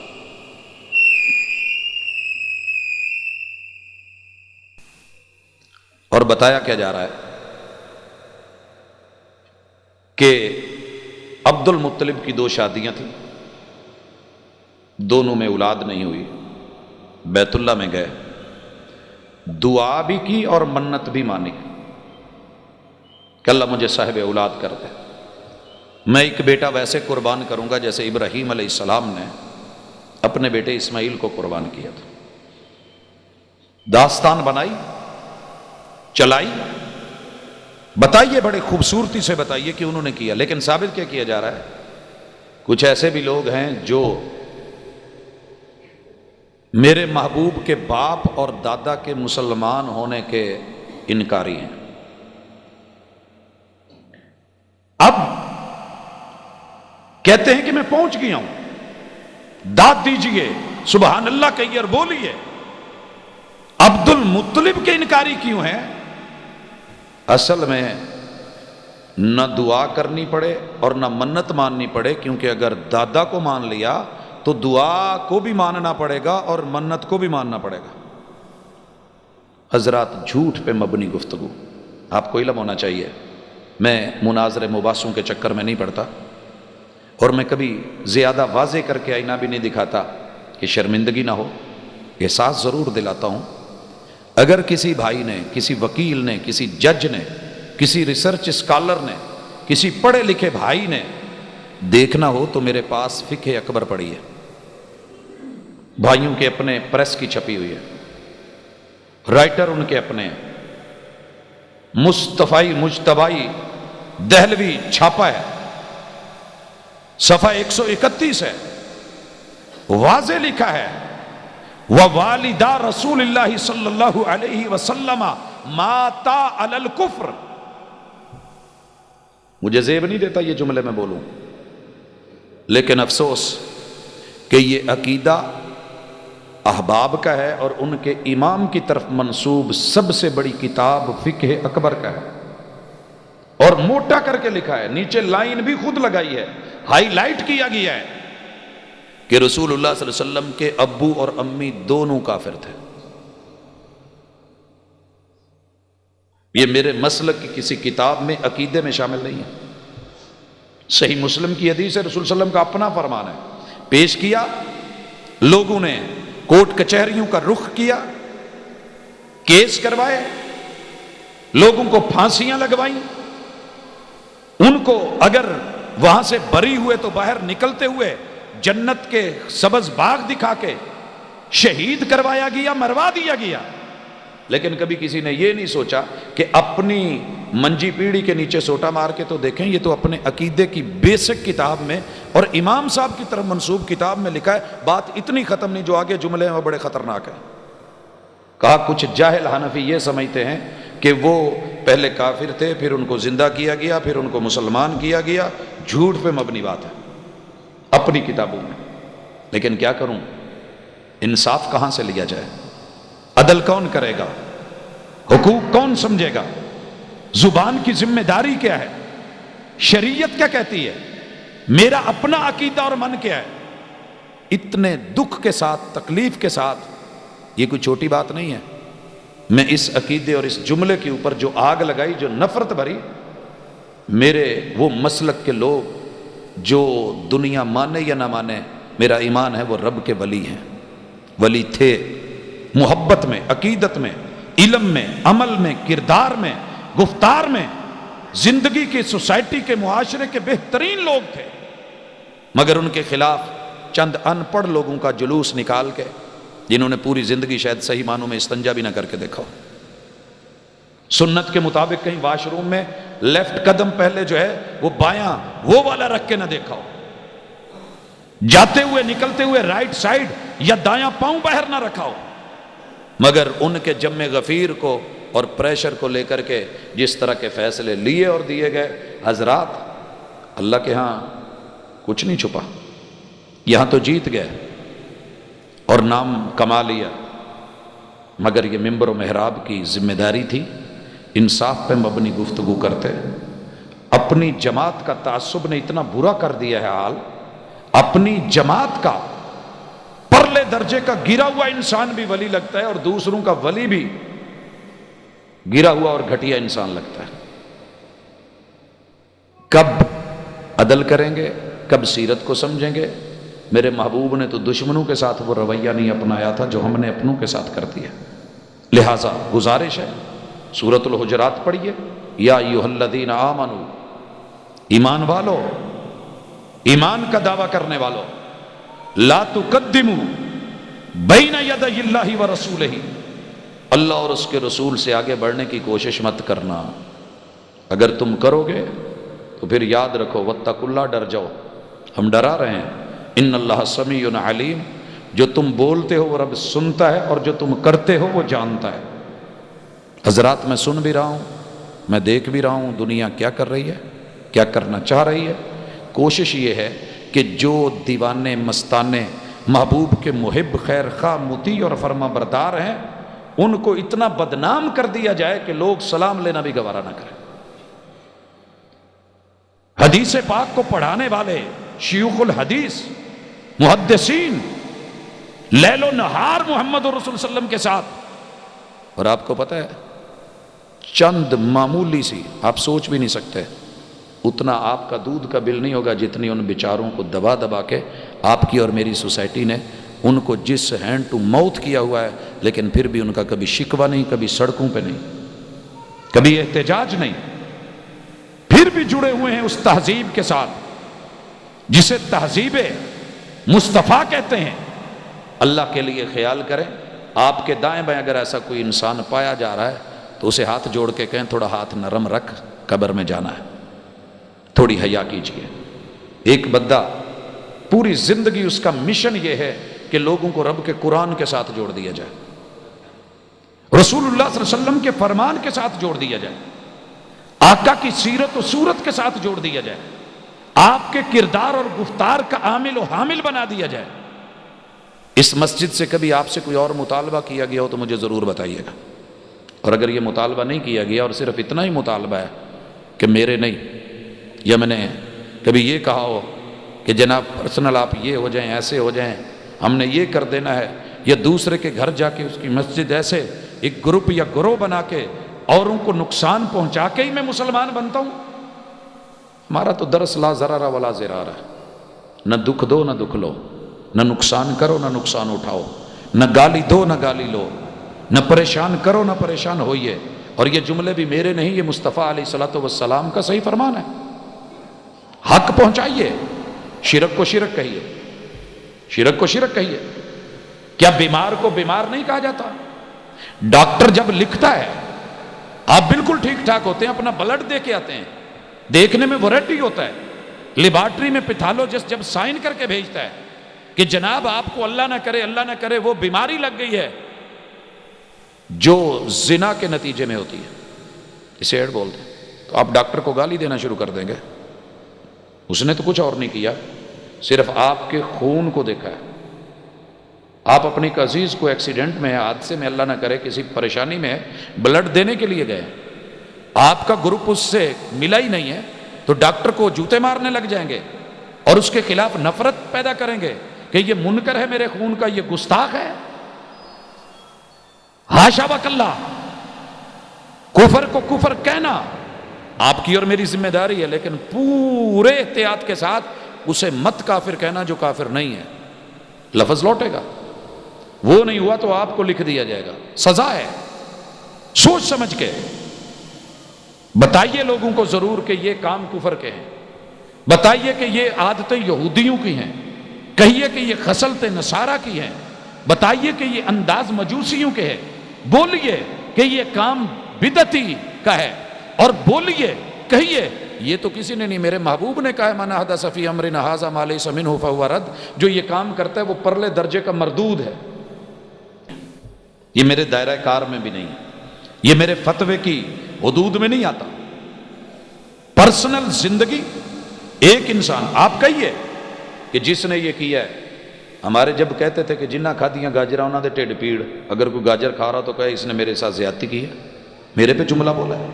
اور بتایا کیا جا رہا ہے کہ عبد المطلب کی 2 شادیاں تھیں، دونوں میں اولاد نہیں ہوئی. بیت اللہ میں گئے، دعا بھی کی اور منت بھی مانی کہ اللہ مجھے صاحب اولاد کر دے. میں ایک بیٹا ویسے قربان کروں گا جیسے ابراہیم علیہ السلام نے اپنے بیٹے اسماعیل کو قربان کیا تھا. داستان بنائی، چلائی، بتائیے، بڑے خوبصورتی سے بتائیے کہ انہوں نے کیا. لیکن ثابت کیا کیا جا رہا ہے؟ کچھ ایسے بھی لوگ ہیں جو میرے محبوب کے باپ اور دادا کے مسلمان ہونے کے انکاری ہیں. اب کہتے ہیں کہ میں پہنچ گیا ہوں، داد دیجئے، سبحان اللہ کہیے اور بولیے. عبد المطلب کے انکاری کیوں ہیں؟ اصل میں نہ دعا کرنی پڑے اور نہ منت ماننی پڑے، کیونکہ اگر دادا کو مان لیا تو دعا کو بھی ماننا پڑے گا اور منت کو بھی ماننا پڑے گا. حضرات، جھوٹ پہ مبنی گفتگو آپ کو علم ہونا چاہیے. میں مناظرے مباحثوں کے چکر میں نہیں پڑتا، اور میں کبھی زیادہ واضح کر کے آئینہ بھی نہیں دکھاتا کہ شرمندگی نہ ہو. احساس ضرور دلاتا ہوں، اگر کسی بھائی نے، کسی وکیل نے، کسی جج نے، کسی ریسرچ اسکالر نے، کسی پڑھے لکھے بھائی نے دیکھنا ہو تو میرے پاس فقہ اکبر پڑی ہے، بھائیوں کے اپنے پریس کی چھپی ہوئی ہے، رائٹر ان کے اپنے، مصطفی مجتبائی دہلوی چھاپا ہے، صفحہ 131 ہے، واضح لکھا ہے وَوَالِدَا رسول اللہ صلی اللہ علیہ وسلم ماتا علی الکفر. مجھے زیب نہیں دیتا یہ جملے میں بولوں، لیکن افسوس کہ یہ عقیدہ احباب کا ہے اور ان کے امام کی طرف منسوب سب سے بڑی کتاب فقہ اکبر کا ہے، اور موٹا کر کے لکھا ہے، نیچے لائن بھی خود لگائی ہے، ہائی لائٹ کیا گیا ہے کہ رسول اللہ صلی اللہ علیہ وسلم کے ابو اور امی دونوں کافر تھے. یہ میرے مسلک کی کسی کتاب میں عقیدے میں شامل نہیں ہے. صحیح مسلم کی حدیث ہے، رسول صلی اللہ علیہ وسلم کا اپنا فرمان ہے. پیش کیا، لوگوں نے کورٹ کچہریوں کا رخ کیا، کیس کروائے، لوگوں کو پھانسیاں لگوائیں، ان کو اگر وہاں سے بری ہوئے تو باہر نکلتے ہوئے جنت کے سبز باغ دکھا کے شہید کروایا گیا، مروا دیا گیا. لیکن کبھی کسی نے یہ نہیں سوچا کہ اپنی منجی پیڑھی کے نیچے سوٹا مار کے تو دیکھیں، یہ تو اپنے عقیدے کی بیسک کتاب میں اور امام صاحب کی طرف منسوب کتاب میں لکھا ہے. بات اتنی ختم نہیں، جو آگے جملے ہیں وہ بڑے خطرناک ہیں. کہا کچھ جاہل حنفی یہ سمجھتے ہیں کہ وہ پہلے کافر تھے، پھر ان کو زندہ کیا گیا، پھر ان کو مسلمان کیا گیا. جھوٹ پہ مبنی بات ہے اپنی کتابوں میں. لیکن کیا کروں، انصاف کہاں سے لیا جائے؟ عدل کون کرے گا؟ حقوق کون سمجھے گا؟ زبان کی ذمہ داری کیا ہے؟ شریعت کیا کہتی ہے؟ میرا اپنا عقیدہ اور من کیا ہے؟ اتنے دکھ کے ساتھ، تکلیف کے ساتھ، یہ کوئی چھوٹی بات نہیں ہے. میں اس عقیدے اور اس جملے کے اوپر جو آگ لگائی، جو نفرت بھری، میرے وہ مسلک کے لوگ جو دنیا مانے یا نہ مانے، میرا ایمان ہے وہ رب کے ولی ہیں، ولی تھے. محبت میں، عقیدت میں، علم میں، عمل میں، کردار میں، گفتار میں، زندگی کی، سوسائٹی کے، معاشرے کے بہترین لوگ تھے. مگر ان کے خلاف چند ان پڑھ لوگوں کا جلوس نکال کے، جنہوں نے پوری زندگی شاید صحیح معنوں میں استنجا بھی نہ کر کے دیکھا ہو، سنت کے مطابق کہیں واش روم میں لیفٹ قدم پہلے جو ہے وہ بایاں وہ والا رکھ کے نہ دیکھا ہو، جاتے ہوئے نکلتے ہوئے رائٹ سائیڈ یا دایاں پاؤں باہر نہ رکھا ہو. مگر ان کے جم غفیر کو اور پریشر کو لے کر کے جس طرح کے فیصلے لیے اور دیے گئے، حضرات اللہ کے ہاں کچھ نہیں چھپا. یہاں تو جیت گئے اور نام کما لیا، مگر یہ ممبر و محراب کی ذمہ داری تھی انصاف پہ مبنی گفتگو کرتے. اپنی جماعت کا تعصب نے اتنا برا کر دیا ہے حال، اپنی جماعت کا پرلے درجے کا گرا ہوا انسان بھی ولی لگتا ہے اور دوسروں کا ولی بھی گرا ہوا اور گھٹیا انسان لگتا ہے. کب عدل کریں گے، کب سیرت کو سمجھیں گے؟ میرے محبوب نے تو دشمنوں کے ساتھ وہ رویہ نہیں اپنایا تھا جو ہم نے اپنوں کے ساتھ کر دیا. لہٰذا گزارش ہے، سورۃ الحجرات پڑھیے. یا ایھا الذین آمنوا، ایمان والو، ایمان کا دعویٰ کرنے والو، لا تقدموا بین یدی اللہ و رسولہ، اللہ اور اس کے رسول سے آگے بڑھنے کی کوشش مت کرنا. اگر تم کرو گے تو پھر یاد رکھو واتقوا اللہ، ڈر جاؤ. ہم ڈرا رہے ہیں. ان اللہ سمیع علیم، جو تم بولتے ہو وہ رب سنتا ہے اور جو تم کرتے ہو وہ جانتا ہے. حضرات میں سن بھی رہا ہوں، میں دیکھ بھی رہا ہوں دنیا کیا کر رہی ہے، کیا کرنا چاہ رہی ہے. کوشش یہ ہے کہ جو دیوانے مستانے محبوب کے محب خیر خواہ مطیع اور فرما بردار ہیں ان کو اتنا بدنام کر دیا جائے کہ لوگ سلام لینا بھی گوارا نہ کریں. حدیث پاک کو پڑھانے والے شیوخ الحدیث محدثین لیل و نہار محمد رسول صلی اللہ علیہ وسلم کے ساتھ. اور آپ کو پتہ ہے چند معمولی سی، آپ سوچ بھی نہیں سکتے اتنا آپ کا دودھ کا بل نہیں ہوگا جتنی ان بیچاروں کو دبا دبا کے آپ کی اور میری سوسائٹی نے ان کو جس ہینڈ ٹو ماؤتھ کیا ہوا ہے، لیکن پھر بھی ان کا کبھی شکوہ نہیں، کبھی سڑکوں پہ نہیں، کبھی احتجاج نہیں، پھر بھی جڑے ہوئے ہیں اس تہذیب کے ساتھ جسے تہذیب مصطفیٰ کہتے ہیں. اللہ کے لیے خیال کریں. آپ کے دائیں بائیں اگر ایسا کوئی انسان پایا جا رہا ہے تو اسے ہاتھ جوڑ کے کہیں تھوڑا ہاتھ نرم رکھ، قبر میں جانا ہے، تھوڑی حیا کیجیے. ایک بندہ پوری زندگی اس کا مشن یہ ہے کہ لوگوں کو رب کے قرآن کے ساتھ جوڑ دیا جائے، رسول اللہ صلی اللہ علیہ وسلم کے فرمان کے ساتھ جوڑ دیا جائے، آقا کی سیرت و صورت کے ساتھ جوڑ دیا جائے، آپ کے کردار اور گفتار کا عامل و حامل بنا دیا جائے. اس مسجد سے کبھی آپ سے کوئی اور مطالبہ کیا گیا ہو تو مجھے ضرور بتائیے گا. اور اگر یہ مطالبہ نہیں کیا گیا اور صرف اتنا ہی مطالبہ ہے کہ میرے نہیں، یا میں نے کبھی یہ کہا ہو کہ جناب پرسنل آپ یہ ہو جائیں، ایسے ہو جائیں، ہم نے یہ کر دینا ہے، یا دوسرے کے گھر جا کے اس کی مسجد ایسے ایک گروپ یا گروہ بنا کے اوروں کو نقصان پہنچا کے ہی میں مسلمان بنتا ہوں. ہمارا تو درس لا ضرر ولا ضرار ہے. نہ دکھ دو نہ دکھ لو، نہ نقصان کرو نہ نقصان اٹھاؤ، نہ گالی دو نہ گالی لو، نہ پریشان کرو نہ پریشان ہوئیے. اور یہ جملے بھی میرے نہیں، یہ مصطفیٰ علیہ الصلوۃ والسلام کا صحیح فرمان ہے. حق پہنچائیے، شرک کو شرک کہیے، شرک کو شرک کہیے. کیا بیمار کو بیمار نہیں کہا جاتا؟ ڈاکٹر جب لکھتا ہے آپ بالکل ٹھیک ٹھاک ہوتے ہیں، اپنا بلڈ دے کے آتے ہیں، دیکھنے میں ویرائٹی ہوتا ہے. لیبارٹری میں پیتھالوجسٹ جب سائن کر کے بھیجتا ہے کہ جناب آپ کو اللہ نہ کرے وہ بیماری لگ گئی ہے جو زنا کے نتیجے میں ہوتی ہے، اسے ایڈ بولتے ہیں، تو آپ ڈاکٹر کو گالی دینا شروع کر دیں گے. اس نے تو کچھ اور نہیں کیا، صرف آپ کے خون کو دیکھا ہے. آپ اپنی عزیز کو ایکسیڈنٹ میں، حادثے میں، اللہ نہ کرے کسی پریشانی میں بلڈ دینے کے لیے گئے، آپ کا گروپ اس سے ملا ہی نہیں ہے، تو ڈاکٹر کو جوتے مارنے لگ جائیں گے اور اس کے خلاف نفرت پیدا کریں گے کہ یہ منکر ہے میرے خون کا، یہ گستاخ ہے. ہاشا وکلا، کفر کو کفر کہنا آپ کی اور میری ذمہ داری ہے، لیکن پورے احتیاط کے ساتھ اسے مت کافر کہنا جو کافر نہیں ہے. لفظ لوٹے گا، وہ نہیں ہوا تو آپ کو لکھ دیا جائے گا، سزا ہے. سوچ سمجھ کے بتائیے لوگوں کو ضرور کہ یہ کام کفر کے ہیں، بتائیے کہ یہ عادتیں یہودیوں کی ہیں، کہیے کہ یہ خصلتیں نصارہ کی ہیں، بتائیے کہ یہ انداز مجوسیوں کے ہے، بولیے کہ یہ کام بدعتی کا ہے، اور بولیے کہیے یہ تو کسی نے نہیں، میرے محبوب نے کہا ہے من احدث فی امرنا ھذا ما لیس منہ فہو رد، جو یہ کام کرتا ہے وہ پرلے درجے کا مردود ہے. یہ میرے دائرہ کار میں بھی نہیں ہے، یہ میرے فتوے کی حدود میں نہیں آتا. پرسنل زندگی ایک انسان، آپ کہیے کہ جس نے یہ کیا ہے، ہمارے جب کہتے تھے کہ جنہ کھادیاں گاجرہ انہاں دے ٹھڈ پیڑ، اگر کوئی گاجر کھا رہا تو کہے اس نے میرے ساتھ زیادتی کی ہے، میرے پہ جملہ بولا ہے.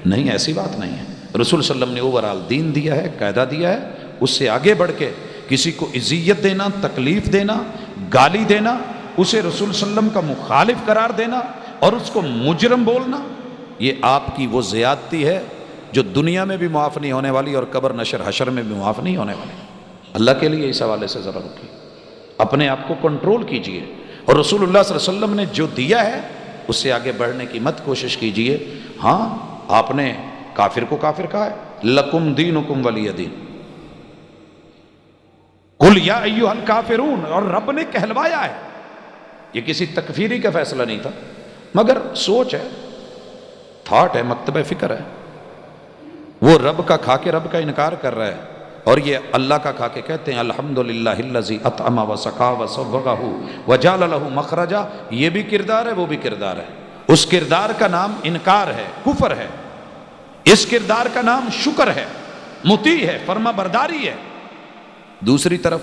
نہیں، ایسی بات نہیں ہے. رسول صلی اللہ علیہ وسلم نے اوورال دین دیا ہے، قاعدہ دیا ہے، اس سے آگے بڑھ کے کسی کو اذیت دینا، تکلیف دینا، گالی دینا، اسے رسول صلی اللہ علیہ وسلم کا مخالف قرار دینا اور اس کو مجرم بولنا، یہ آپ کی وہ زیادتی ہے جو دنیا میں بھی معاف نہیں ہونے والی اور قبر نشر حشر میں بھی معاف نہیں ہونے والی. اللہ کے لیے اس حوالے سے ذرا رکیے، اپنے آپ کو کنٹرول کیجئے، اور رسول اللہ صلی اللہ علیہ وسلم نے جو دیا ہے اس سے آگے بڑھنے کی مت کوشش کیجئے. ہاں، آپ نے کافر کو کافر کہا ہے، لکم دینکم ولی دین. قل یا ایھا الکافرون، اور رب نے کہلوایا ہے. یہ کسی تکفیری کا فیصلہ نہیں تھا، مگر سوچ ہے، تھاٹ ہے، مکتبہ فکر ہے. وہ رب کا کھا کے رب کا انکار کر رہا ہے، اور یہ اللہ کا کھا کے کہتے ہیں الحمدللہ الذی اطعم وسقا وصوغہ وجعل لہ مخرجا. یہ بھی کردار ہے، وہ بھی کردار ہے. اس کردار کا نام انکار ہے، کفر ہے. اس کردار کا نام شکر ہے، مطیع ہے، فرما برداری ہے. دوسری طرف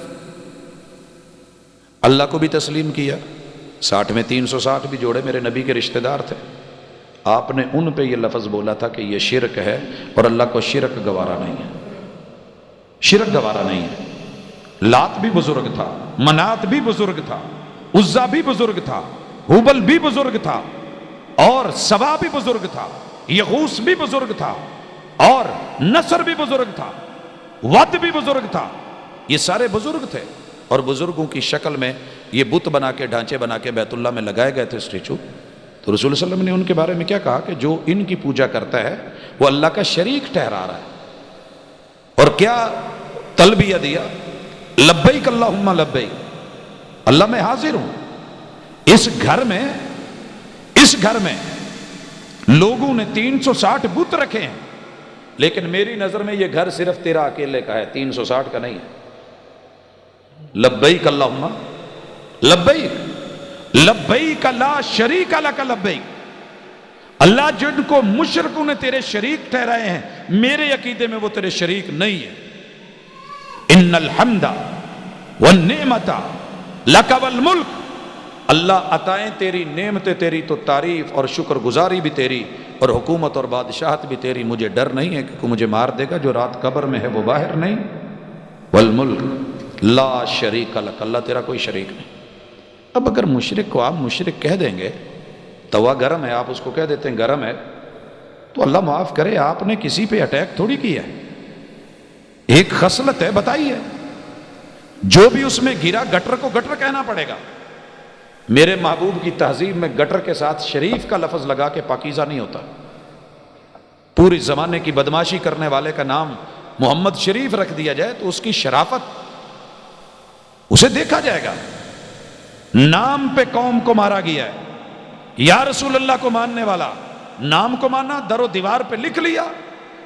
اللہ کو بھی تسلیم کیا. 60 میں 360 بھی جوڑے میرے نبی کے رشتہ دار تھے. آپ نے ان پہ یہ لفظ بولا تھا کہ یہ شرک ہے، اور اللہ کو شرک گوارا نہیں ہے. شرک گوارا نہیں ہے. لات بھی بزرگ تھا، منات بھی بزرگ تھا، عزا بھی بزرگ تھا، حبل بھی بزرگ تھا، اور سوا بھی بزرگ تھا، یغوث بھی بزرگ تھا، اور نصر بھی بزرگ تھا، ود بھی بزرگ تھا. یہ سارے بزرگ تھے، اور بزرگوں کی شکل میں یہ بت بنا کے، ڈھانچے بنا کے بیت اللہ میں لگائے گئے تھے اسٹیچو. تو رسول اللہ علیہ وسلم نے ان کے بارے میں کیا کہا کہ جو ان کی پوجا کرتا ہے وہ اللہ کا شریک ٹھہرا رہا ہے. اور کیا تلبیہ دیا؟ لبیک اللہم لبیک، اللہ میں حاضر ہوں. اس گھر میں لوگوں نے 360 بت رکھے ہیں، لیکن میری نظر میں یہ گھر صرف تیرا اکیلے کا ہے، 360 کا نہیں ہے. لبیک اللہم لبیک، لبیک لا شریک لک لبیک. اللہ جن کو مشرکوں نے تیرے شریک ٹھہرائے ہیں، میرے عقیدے میں وہ تیرے شریک نہیں ہے. ان الحمد والنعمت لک والملک، اللہ عطائیں تیری، نعمتیں تیری، تو تعریف اور شکر گزاری بھی تیری، اور حکومت اور بادشاہت بھی تیری. مجھے ڈر نہیں ہے کہ کوئی مجھے مار دے گا. جو رات قبر میں ہے وہ باہر نہیں. والملک لا شریک لک، اللہ تیرا کوئی شریک نہیں. اب اگر مشرک کو آپ مشرک کہہ دیں گے، توا گرم ہے، آپ اس کو کہہ دیتے ہیں گرم ہے، تو اللہ معاف کرے، آپ نے کسی پہ اٹیک تھوڑی کیا ہے. ایک خصلت ہے، بتائیے، جو بھی اس میں گرا گٹر کو گٹر کہنا پڑے گا. میرے محبوب کی تہذیب میں گٹر کے ساتھ شریف کا لفظ لگا کے پاکیزہ نہیں ہوتا. پوری زمانے کی بدماشی کرنے والے کا نام محمد شریف رکھ دیا جائے تو اس کی شرافت، اسے دیکھا جائے گا. نام پہ قوم کو مارا گیا ہے. یا رسول اللہ کو ماننے والا نام کو مانا، در و دیوار پہ لکھ لیا،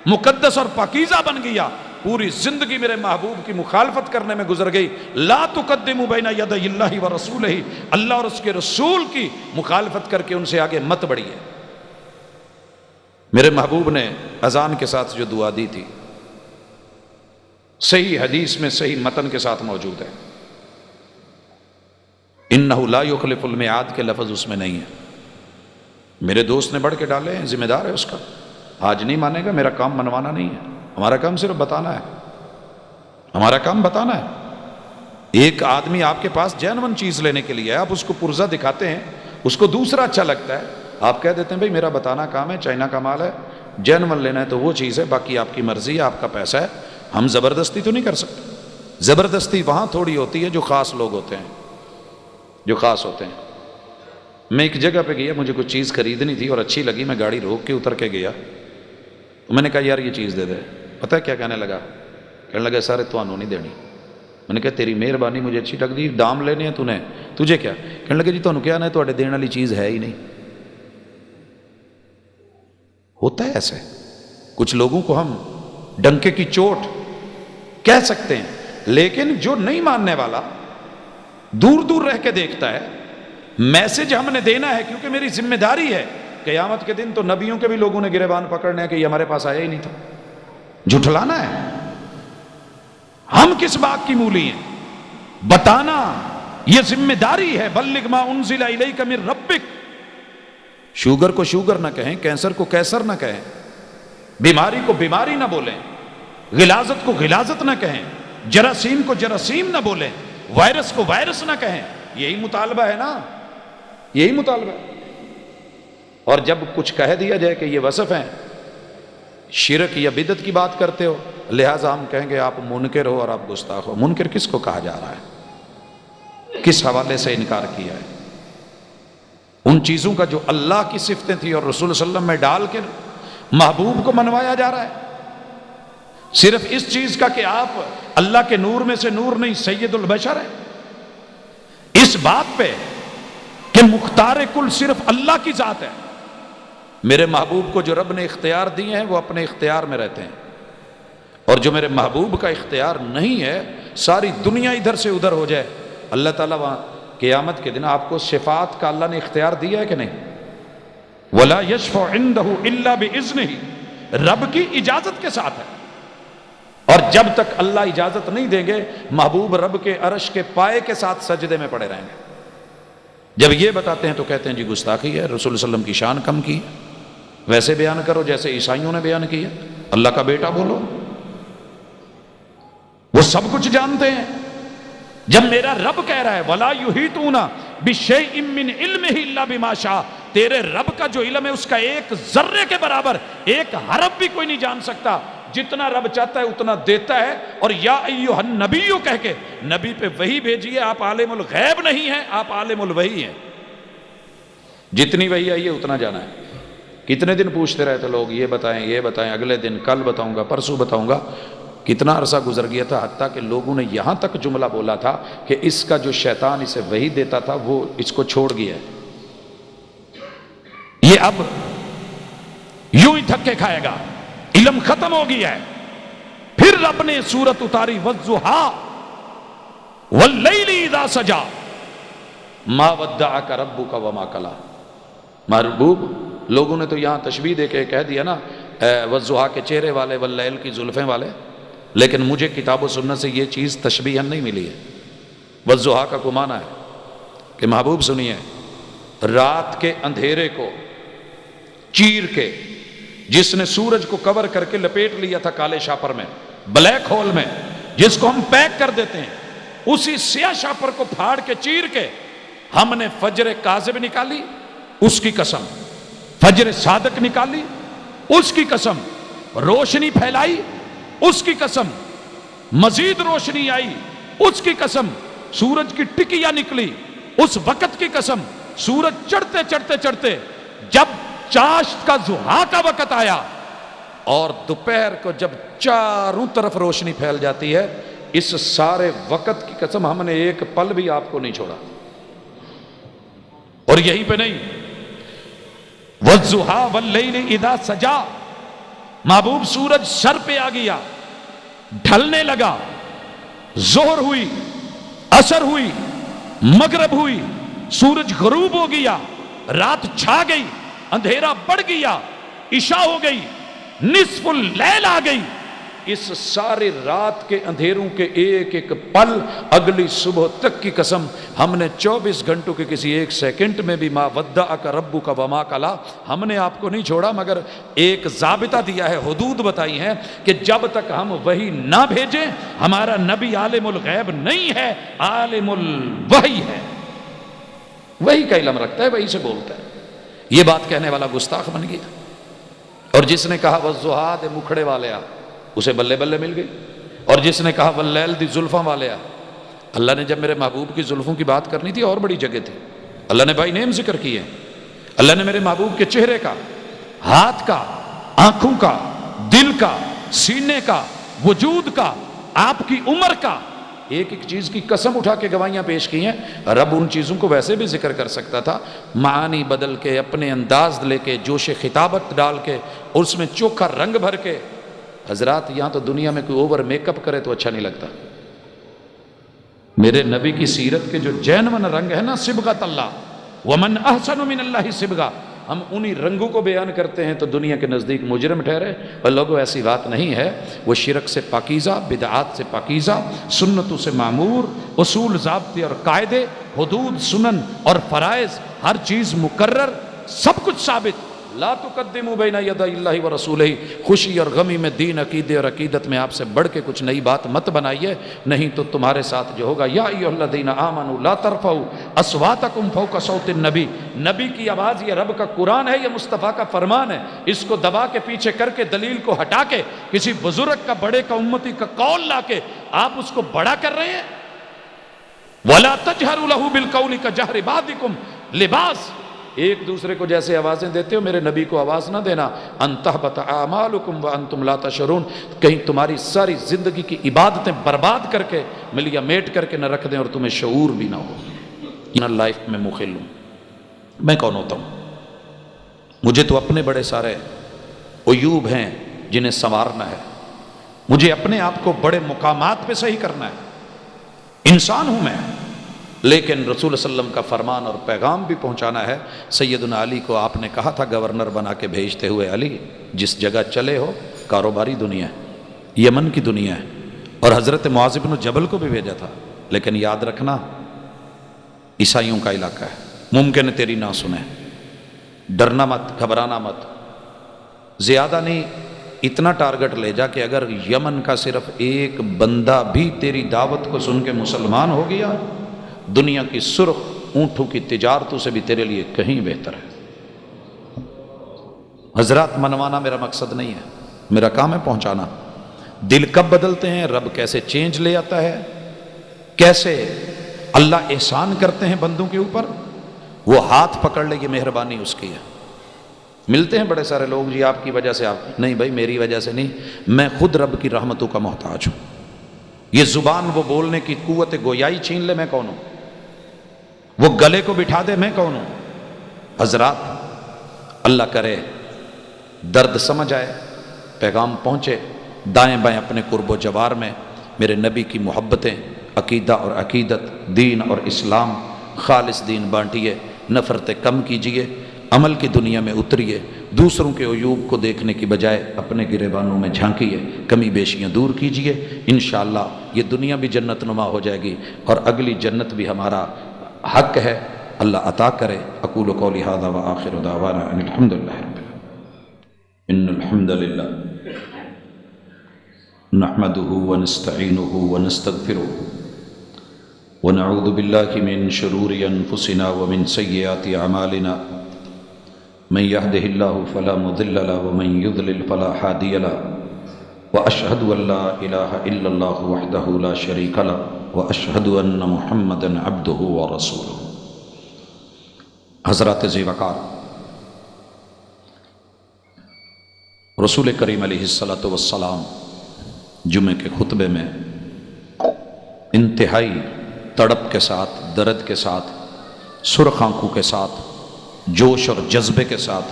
مقدس اور پاکیزہ بن گیا. پوری زندگی میرے محبوب کی مخالفت کرنے میں گزر گئی. لا تقدموا بین یدی اللہ ورسولہ، اللہ اور اس کے رسول کی مخالفت کر کے ان سے آگے مت بڑھیے. میرے محبوب نے اذان کے ساتھ جو دعا دی تھی، صحیح حدیث میں صحیح متن کے ساتھ موجود ہے. انہ لا یخلف المیعاد کے لفظ اس میں نہیں ہے. میرے دوست نے بڑھ کے ڈالے ہیں، ذمہ دار ہے اس کا. آج نہیں مانے گا، میرا کام منوانا نہیں ہے، ہمارا کام صرف بتانا ہے. ہمارا کام بتانا ہے. ایک آدمی آپ کے پاس جینون چیز لینے کے لیے ہے، آپ اس کو پرزہ دکھاتے ہیں، اس کو دوسرا اچھا لگتا ہے، آپ کہہ دیتے ہیں بھائی میرا بتانا کام ہے، چائنا کا مال ہے، جینون لینا ہے تو وہ چیز ہے، باقی آپ کی مرضی ہے، آپ کا پیسہ ہے. ہم زبردستی تو نہیں کر سکتے. زبردستی وہاں تھوڑی ہوتی ہے جو خاص لوگ ہوتے ہیں، جو خاص ہوتے ہیں. میں ایک جگہ پہ گیا، مجھے کچھ چیز خریدنی تھی اور اچھی لگی، میں گاڑی روک کے اتر کے گیا. میں نے کہا یار یہ چیز دے دے. پتہ ہے کیا کہنے لگا؟ کہنے لگا سارے تھانوں نہیں دینی. میں نے کہا تیری مہربانی، مجھے اچھی لگ دی، دام لینے ہیں نے، تجھے کیا؟ کہنے لگا جی تھانوں کیا نا، تواڈے دین والی چیز ہے ہی نہیں. ہوتا ہے ایسے. کچھ لوگوں کو ہم ڈنکے کی چوٹ کہہ سکتے ہیں، لیکن جو نہیں ماننے والا دور دور رہ کے دیکھتا ہے. میسج ہم نے دینا ہے، کیونکہ میری ذمہ داری ہے. قیامت کے دن تو نبیوں کے بھی لوگوں نے گریبان پکڑنے کہ یہ ہمارے پاس آیا ہی نہیں تھا. جھٹلانا ہے. ہم کس بات کی مولی ہیں؟ بتانا یہ ذمہ داری ہے. بلغ ما انزل الیک من ربک. شوگر کو شوگر نہ کہیں، کینسر کو کینسر نہ کہیں، بیماری کو بیماری نہ بولیں، غلاظت کو غلاظت نہ کہیں، جراثیم کو جراثیم نہ بولیں، وائرس کو وائرس نہ کہیں. یہی مطالبہ ہے نا، یہی مطالبہ ہے. اور جب کچھ کہہ دیا جائے کہ یہ وصف ہیں، شرک یا بدعت کی بات کرتے ہو، لہٰذا ہم کہیں گے آپ منکر ہو اور آپ گستاخ ہو. منکر کس کو کہا جا رہا ہے؟ کس حوالے سے انکار کیا ہے؟ ان چیزوں کا جو اللہ کی صفتیں تھیں اور رسول صلی اللہ علیہ وسلم میں ڈال کے محبوب کو منوایا جا رہا ہے. صرف اس چیز کا کہ آپ اللہ کے نور میں سے نور نہیں، سید البشر ہیں، اس بات پہ کہ مختار کل صرف اللہ کی ذات ہے۔ میرے محبوب کو جو رب نے اختیار دیے ہیں وہ اپنے اختیار میں رہتے ہیں، اور جو میرے محبوب کا اختیار نہیں ہے، ساری دنیا ادھر سے ادھر ہو جائے، اللہ تعالیٰ وہاں قیامت کے دن آپ کو شفاعت کا اللہ نے اختیار دیا ہے کہ نہیں؟ وَلَا يَشْفَعُ عِنْدَهُ إِلَّا بِإِذْنِهِ، رب کی اجازت کے ساتھ ہے، اور جب تک اللہ اجازت نہیں دیں گے محبوب رب کے عرش کے پائے کے ساتھ سجدے میں پڑے رہیں گے۔ جب یہ بتاتے ہیں تو کہتے ہیں جی گستاخی ہے، رسول اللہ علیہ وسلم کی شان کم کی، ویسے بیان کرو جیسے عیسائیوں نے بیان کیا، اللہ کا بیٹا بولو۔ وہ سب کچھ جانتے ہیں۔ جب میرا رب کہہ رہا ہے وَلَا يُحِيطُونَ بِشَيْءٍ مِّنْ عِلْمِهِ إِلَّا بِمَا شَاءَ، تیرے رب کا جو علم ہے اس کا ایک ذرے کے برابر ایک حرف بھی کوئی نہیں جان سکتا، جتنا رب چاہتا ہے اتنا دیتا ہے۔ اور یا ایھا النبی کہہ کے نبی پہ وحی بھیجیے، آپ عالم الغیب نہیں ہیں، آپ عالم الوحی ہیں، جتنی وحی آئی ہے اتنا جانا ہے۔ کتنے دن پوچھتے رہے تھے لوگ، یہ بتائیں، اگلے دن کل بتاؤں گا، پرسوں بتاؤں گا، کتنا عرصہ گزر گیا تھا، حتیٰ کہ لوگوں نے یہاں تک جملہ بولا تھا کہ اس کا جو شیطان اسے وحی دیتا تھا وہ اس کو چھوڑ گیا ہے، یہ اب یوں ہی دھکے کھائے گا، علم ختم ہو گیا ہے۔ پھر رب نے سورت اتاری وَالضُّحَىٰ وَاللَّيْلِ اِذَا سَجَىٰ مَا وَدَّعَكَ رَبُّكَ وَمَا قَلَىٰ۔ محبوب لوگوں نے تو یہاں تشبیہ دے کے کہہ دیا نا وَالضُّحَىٰ کے چہرے والے، واللیل کی زلفیں والے، لیکن مجھے کتاب و سنت سے یہ چیز تشبیہ نہیں ملی ہے۔ وَالضُّحَىٰ کا کو معنی ہے کہ محبوب سنیے، رات کے اندھیرے کو چیر کے جس نے سورج کو کور کر کے لپیٹ لیا تھا کالے شاپر میں، بلیک ہول میں، جس کو ہم پیک کر دیتے ہیں، اسی سیاہ شاپر کو پھاڑ کے چیر کے ہم نے فجر کاذب نکالی، اس کی قسم، فجر صادق نکالی، اس کی قسم، روشنی پھیلائی، اس کی قسم، مزید روشنی آئی، اس کی قسم، سورج کی ٹکیاں نکلی، اس وقت کی قسم، سورج چڑھتے چڑھتے چڑھتے جب چاشت کا ضحیٰ کا وقت آیا اور دوپہر کو جب چاروں طرف روشنی پھیل جاتی ہے، اس سارے وقت کی قسم ہم نے ایک پل بھی آپ کو نہیں چھوڑا۔ اور یہیں پہ نہیں، وَالضُّحَىٰ وَاللَّيْلِ اِذَا سَجَىٰ، محبوب سورج سر پہ آ گیا، ڈھلنے لگا، ظہر ہوئی، عصر ہوئی، مغرب ہوئی، سورج غروب ہو گیا، رات چھا گئی، اندھیرا بڑھ گیا، عشاء ہو گئی، نصف اللیل آ گئی، اس سارے رات کے اندھیروں کے ایک ایک پل اگلی صبح تک کی قسم ہم نے 24 گھنٹوں کے کسی ایک سیکنڈ میں بھی ما ودعک ربک وما قلی، ہم نے آپ کو نہیں چھوڑا، مگر ایک ضابطہ دیا ہے، حدود بتائی ہیں کہ جب تک ہم وحی نہ بھیجیں، ہمارا نبی عالم الغیب نہیں ہے، عالم الوحی ہے، وحی کا علم رکھتا ہے، وحی سے بولتا ہے۔ یہ بات کہنے والا گستاخ بن گیا، اور جس نے کہا والضحیٰ دے مکھڑے والے آ، اسے بلے بلے مل گئی، اور جس نے کہا واللیل دی زلفاں والے آ، اللہ نے جب میرے محبوب کی زلفوں کی بات کرنی تھی اور بڑی جگہ تھی، اللہ نے بائی نیم ذکر کیے، اللہ نے میرے محبوب کے چہرے کا، ہاتھ کا، آنکھوں کا، دل کا، سینے کا، وجود کا، آپ کی عمر کا، ایک ایک چیز کی قسم اٹھا کے گواہیاں پیش کی ہیں۔ رب ان چیزوں کو ویسے بھی ذکر کر سکتا تھا، معانی بدل کے، اپنے انداز لے کے، جوش خطابت ڈال کے، اور اس میں چوکھا رنگ بھر کے۔ حضرات یہاں تو دنیا میں کوئی اوور میک اپ کرے تو اچھا نہیں لگتا، میرے نبی کی سیرت کے جو جینون رنگ ہے نا، صبغۃ اللہ ومن احسن من اللہ صبغہ، ہم انہی رنگوں کو بیان کرتے ہیں تو دنیا کے نزدیک مجرم ٹھہرے، اور لوگوں ایسی بات نہیں ہے، وہ شرک سے پاکیزہ، بدعات سے پاکیزہ، سنتوں سے معمور، اصول ضابطے اور قاعدے، حدود، سنن اور فرائض، ہر چیز مقرر، سب کچھ ثابت۔ لا تقدموا بین یدی اللہ ورسولہ، خوشی اور غمی میں، دین، عقیدے اور عقیدت میں آپ سے بڑھ کے کچھ نئی بات مت بنائیے، نہیں تو تمہارے ساتھ جو ہوگا، یا ایھا الذین آمنوا لا ترفعوا اصواتکم فوق صوت النبی، نبی کی آواز یہ رب کا قرآن ہے، یہ مصطفیٰ کا فرمان ہے، اس کو دبا کے پیچھے کر کے، دلیل کو ہٹا کے، کسی بزرگ کا، بڑے کا، امتی کا قول لا کے آپ اس کو بڑا کر رہے ہیں۔ وَلَا تَجْهَرُوا لَهُ بِالْقَوْلِ كَجَهْرِ بَعْضِكُمْ لِبَعْضٍ، ایک دوسرے کو جیسے آوازیں دیتے ہو میرے نبی کو آواز نہ دینا، ان تحبط اعمالکم وانتم لا تشعرون، کہیں تمہاری ساری زندگی کی عبادتیں برباد کر کے ملیا میٹ کر کے نہ رکھ دیں اور تمہیں شعور بھی نہ ہو۔ نہ لائف میں مخل ہوں، میں کون ہوتا ہوں؟ مجھے تو اپنے بڑے سارے عیوب ہیں جنہیں سنوارنا ہے، مجھے اپنے آپ کو بڑے مقامات پہ صحیح کرنا ہے، انسان ہوں میں، لیکن رسول صلی اللہ علیہ وسلم کا فرمان اور پیغام بھی پہنچانا ہے۔ سیدنا علی کو آپ نے کہا تھا گورنر بنا کے بھیجتے ہوئے، علی جس جگہ چلے ہو کاروباری دنیا ہے، یمن کی دنیا ہے، اور حضرت معاذ بن جبل کو بھی بھیجا تھا، لیکن یاد رکھنا عیسائیوں کا علاقہ ہے، ممکن ہے تیری نہ سنیں، ڈرنا مت، گھبرانا مت، زیادہ نہیں، اتنا ٹارگٹ لے جا کہ اگر یمن کا صرف ایک بندہ بھی تیری دعوت کو سن کے مسلمان ہو گیا، دنیا کی سرخ اونٹوں کی تجارتوں سے بھی تیرے لیے کہیں بہتر ہے۔ حضرات منوانا میرا مقصد نہیں ہے، میرا کام ہے پہنچانا۔ دل کب بدلتے ہیں، رب کیسے چینج لے آتا ہے، کیسے اللہ احسان کرتے ہیں بندوں کے اوپر، وہ ہاتھ پکڑ لے، یہ مہربانی اس کی ہے۔ ملتے ہیں بڑے سارے لوگ، جی آپ کی وجہ سے، آپ نہیں بھائی میری وجہ سے نہیں، میں خود رب کی رحمتوں کا محتاج ہوں۔ یہ زبان وہ بولنے کی قوت گویائی چھین لے، میں کون ہوں؟ وہ گلے کو بٹھا دے، میں کون ہوں؟ حضرات اللہ کرے درد سمجھ آئے، پیغام پہنچے، دائیں بائیں اپنے قرب و جوار میں میرے نبی کی محبتیں، عقیدہ اور عقیدت، دین اور اسلام، خالص دین بانٹیے، نفرتیں کم کیجئے، عمل کی دنیا میں اتریے، دوسروں کے عیوب کو دیکھنے کی بجائے اپنے گریبانوں میں جھانکیے، کمی بیشیاں دور کیجئے، انشاءاللہ یہ دنیا بھی جنت نما ہو جائے گی اور اگلی جنت بھی ہمارا حق ہے، اللہ عطا کرے۔ اقول قولی ھذا وآخر دعوانا ان الحمدللہ رب العالمین۔ ان الحمدللہ نحمده ونستعینه ونستغفره ونعوذ باللہ من شرور انفسنا ومن سیئات اعمالنا، من يهده الله فلا مضل له ومن يضلل فلا هادي له، واشهد ان لا اله الا الله وحده لا شريك له، واشهد ان محمدا عبده ورسوله۔ حضرات ذی وقار، رسول کریم علیہ الصلوۃ والسلام جمعے کے خطبے میں انتہائی تڑپ کے ساتھ، درد کے ساتھ، سرخ آنکھوں کے ساتھ، جوش اور جذبے کے ساتھ،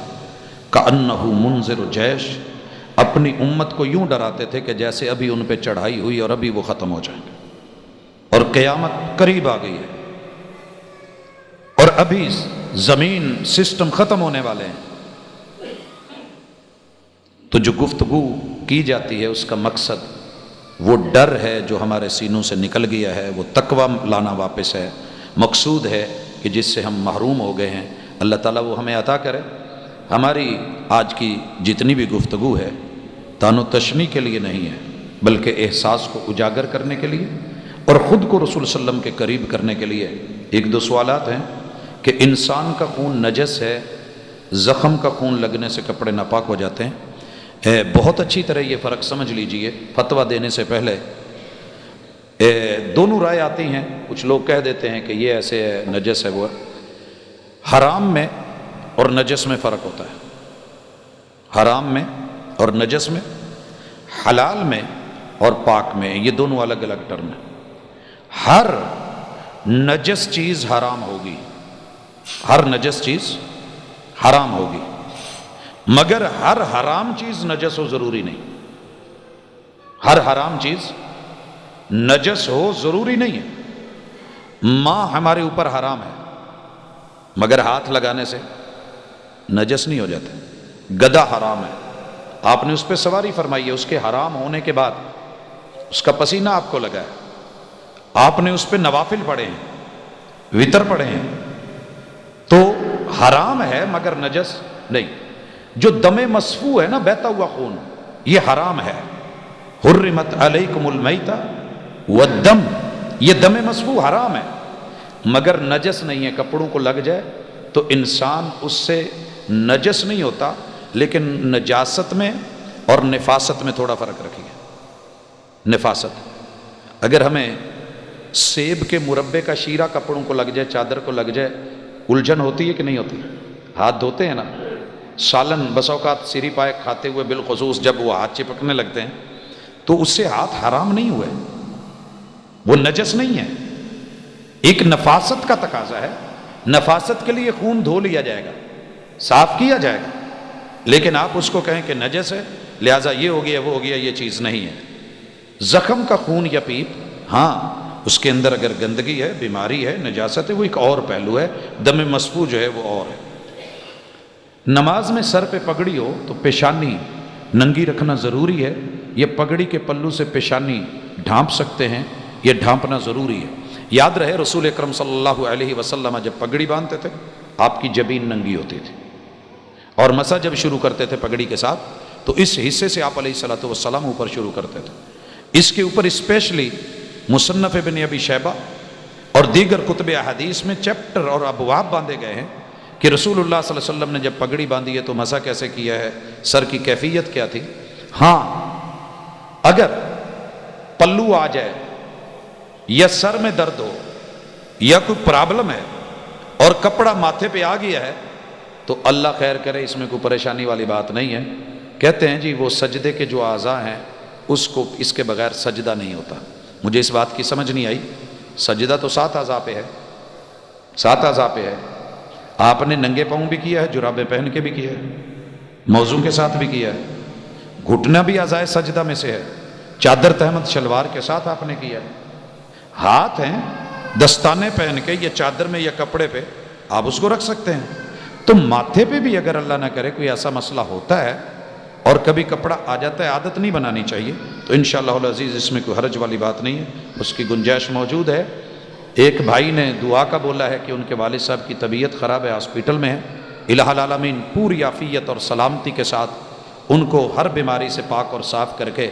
کأنہ منذر جیش، اپنی امت کو یوں ڈراتے تھے کہ جیسے ابھی ان پہ چڑھائی ہوئی اور ابھی وہ ختم ہو جائیں گے اور قیامت قریب آ گئی ہے اور ابھی زمین سسٹم ختم ہونے والے ہیں۔ تو جو گفتگو کی جاتی ہے اس کا مقصد وہ ڈر ہے جو ہمارے سینوں سے نکل گیا ہے، وہ تقویٰ لانا واپس ہے، مقصود ہے کہ جس سے ہم محروم ہو گئے ہیں اللہ تعالیٰ وہ ہمیں عطا کرے۔ ہماری آج کی جتنی بھی گفتگو ہے تان و تشنی کے لیے نہیں ہے، بلکہ احساس کو اجاگر کرنے کے لیے اور خود کو رسول صلی اللہ علیہ وسلم کے قریب کرنے کے لیے۔ ایک دو سوالات ہیں کہ انسان کا خون نجس ہے، زخم کا خون لگنے سے کپڑے ناپاک ہو جاتے ہیں، بہت اچھی طرح یہ فرق سمجھ لیجئے۔ فتویٰ دینے سے پہلے دونوں رائے آتی ہیں، کچھ لوگ کہہ دیتے ہیں کہ یہ ایسے ہے، نجس ہے، وہ حرام میں اور نجس میں فرق ہوتا ہے، حرام میں اور نجس میں، حلال میں اور پاک میں، یہ دونوں الگ الگ ٹرم ہیں۔ ہر نجس چیز حرام ہوگی، ہر نجس چیز حرام ہوگی، مگر ہر حرام چیز نجس ہو ضروری نہیں، ہر حرام چیز نجس ہو ضروری نہیں ہے۔ ماں ہمارے اوپر حرام ہے مگر ہاتھ لگانے سے نجس نہیں ہو جاتا۔ گدھا حرام ہے، آپ نے اس پہ سواری فرمائی ہے، اس کے حرام ہونے کے بعد اس کا پسینہ آپ کو لگا ہے، آپ نے اس پہ نوافل پڑھے ہیں، وتر پڑھے ہیں، تو حرام ہے مگر نجس نہیں۔ جو دم مصفوح ہے نا، بہتا ہوا خون، یہ حرام ہے۔ حرمت علیکم المیتہ والدم، یہ دم مصفوح حرام ہے مگر نجس نہیں ہے۔ کپڑوں کو لگ جائے تو انسان اس سے نجس نہیں ہوتا، لیکن نجاست میں اور نفاست میں تھوڑا فرق رکھیے۔ نفاست، اگر ہمیں سیب کے مربے کا شیرہ کپڑوں کو لگ جائے، چادر کو لگ جائے، الجھن ہوتی ہے کہ نہیں ہوتی؟ ہاتھ دھوتے ہیں نا، سالن بس اوقات سری پائے کھاتے ہوئے بالخصوص جب وہ ہاتھ چپکنے لگتے ہیں تو اس سے ہاتھ حرام نہیں ہوئے، وہ نجس نہیں ہے، ایک نفاست کا تقاضا ہے، نفاست کے لیے خون دھو لیا جائے گا، صاف کیا جائے گا، لیکن آپ اس کو کہیں کہ نجس ہے لہٰذا یہ ہو گیا وہ ہو گیا، یہ چیز نہیں ہے۔ زخم کا خون یا پیپ، ہاں اس کے اندر اگر گندگی ہے، بیماری ہے، نجاست ہے، وہ ایک اور پہلو ہے، دم مسفوح جو ہے وہ اور ہے۔ نماز میں سر پہ پگڑی ہو تو پیشانی ننگی رکھنا ضروری ہے، یہ پگڑی کے پلو سے پیشانی ڈھانپ سکتے ہیں، یہ ڈھانپنا ضروری ہے۔ یاد رہے رسول اکرم صلی اللہ علیہ وسلم جب پگڑی باندھتے تھے آپ کی جبین ننگی ہوتی تھی، اور مسح جب شروع کرتے تھے پگڑی کے ساتھ تو اس حصے سے آپ علیہ الصلوۃ والسلام اوپر شروع کرتے تھے۔ اس کے اوپر اسپیشلی مصنف ابن ابی شیبہ اور دیگر کتب احادیث میں چیپٹر اور ابواب باندھے گئے ہیں کہ رسول اللہ صلی اللہ علیہ وسلم نے جب پگڑی باندھی ہے تو مسح کیسے کیا ہے، سر کی کیفیت کیا تھی۔ ہاں اگر پلو آ جائے یا سر میں درد ہو یا کوئی پرابلم ہے اور کپڑا ماتھے پہ آ گیا ہے تو اللہ خیر کرے، اس میں کوئی پریشانی والی بات نہیں ہے۔ کہتے ہیں جی وہ سجدے کے جو اعضاء ہیں اس کو اس کے بغیر سجدہ نہیں ہوتا۔ مجھے اس بات کی سمجھ نہیں آئی، سجدہ تو 7 اعضاء پہ ہے، 7 اعضاء پہ ہے۔ آپ نے ننگے پاؤں بھی کیا ہے، جرابیں پہن کے بھی کیا ہے، موزوں کے ساتھ بھی کیا ہے، گھٹنا بھی اعضاء سجدہ میں سے ہے، چادر تہمت شلوار کے ساتھ آپ نے کیا ہے۔ ہاتھ ہیں دستانے پہن کے یا چادر میں یا کپڑے پہ آپ اس کو رکھ سکتے ہیں، تو ماتھے پہ بھی اگر اللہ نہ کرے کوئی ایسا مسئلہ ہوتا ہے اور کبھی کپڑا آ جاتا ہے، عادت نہیں بنانی چاہیے، تو انشاءاللہ العزیز اس میں کوئی حرج والی بات نہیں ہے، اس کی گنجائش موجود ہے۔ ایک بھائی نے دعا کا بولا ہے کہ ان کے والد صاحب کی طبیعت خراب ہے، ہاسپٹل میں ہے، الہ العالمین پوری عافیت اور سلامتی کے ساتھ ان کو ہر بیماری سے پاک اور صاف کر کے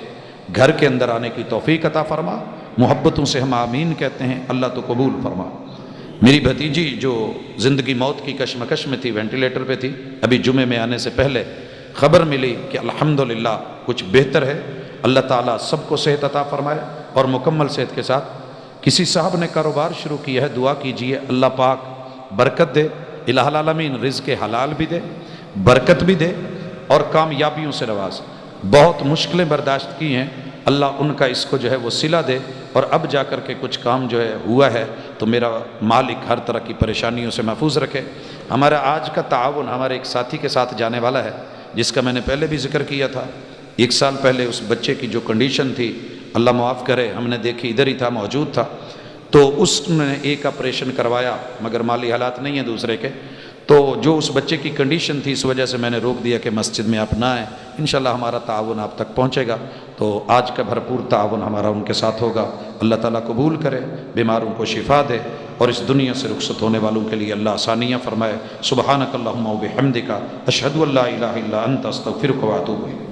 گھر کے اندر آنے کی توفیق عطا فرما۔ محبتوں سے ہم آمین کہتے ہیں، اللہ تو قبول فرما۔ میری بھتیجی جو زندگی موت کی کشمکش میں تھی، وینٹیلیٹر پہ تھی، ابھی جمعے میں آنے سے پہلے خبر ملی کہ الحمدللہ کچھ بہتر ہے، اللہ تعالیٰ سب کو صحت عطا فرمائے اور مکمل صحت کے ساتھ۔ کسی صاحب نے کاروبار شروع کیا ہے، دعا کیجئے اللہ پاک برکت دے، الہ العالمین رزق حلال بھی دے، برکت بھی دے اور کامیابیوں سے نواز۔ بہت مشکلیں برداشت کی ہیں، اللہ ان کا اس کو جو ہے وہ صلہ دے، اور اب جا کر کے کچھ کام جو ہے ہوا ہے تو میرا مالک ہر طرح کی پریشانیوں سے محفوظ رکھے۔ ہمارا آج کا تعاون ہمارے ایک ساتھی کے ساتھ جانے والا ہے، جس کا میں نے پہلے بھی ذکر کیا تھا۔ 1 سال پہلے اس بچے کی جو کنڈیشن تھی، اللہ معاف کرے، ہم نے دیکھی، ادھر ہی تھا، موجود تھا، تو اس نے ایک آپریشن کروایا، مگر مالی حالات نہیں ہیں دوسرے کے، تو جو اس بچے کی کنڈیشن تھی اس وجہ سے میں نے روک دیا کہ مسجد میں آپ نہ آئیں، انشاءاللہ ہمارا تعاون آپ تک پہنچے گا، تو آج کا بھرپور تعاون ہمارا ان کے ساتھ ہوگا۔ اللہ تعالیٰ قبول کرے، بیماروں کو شفا دے، اور اس دنیا سے رخصت ہونے والوں کے لیے اللہ آسانیاں فرمائے۔ سبحانک اللہم و بحمدک، اشہد ان لا الہ الا انت، استغفرک و اتوب الیک۔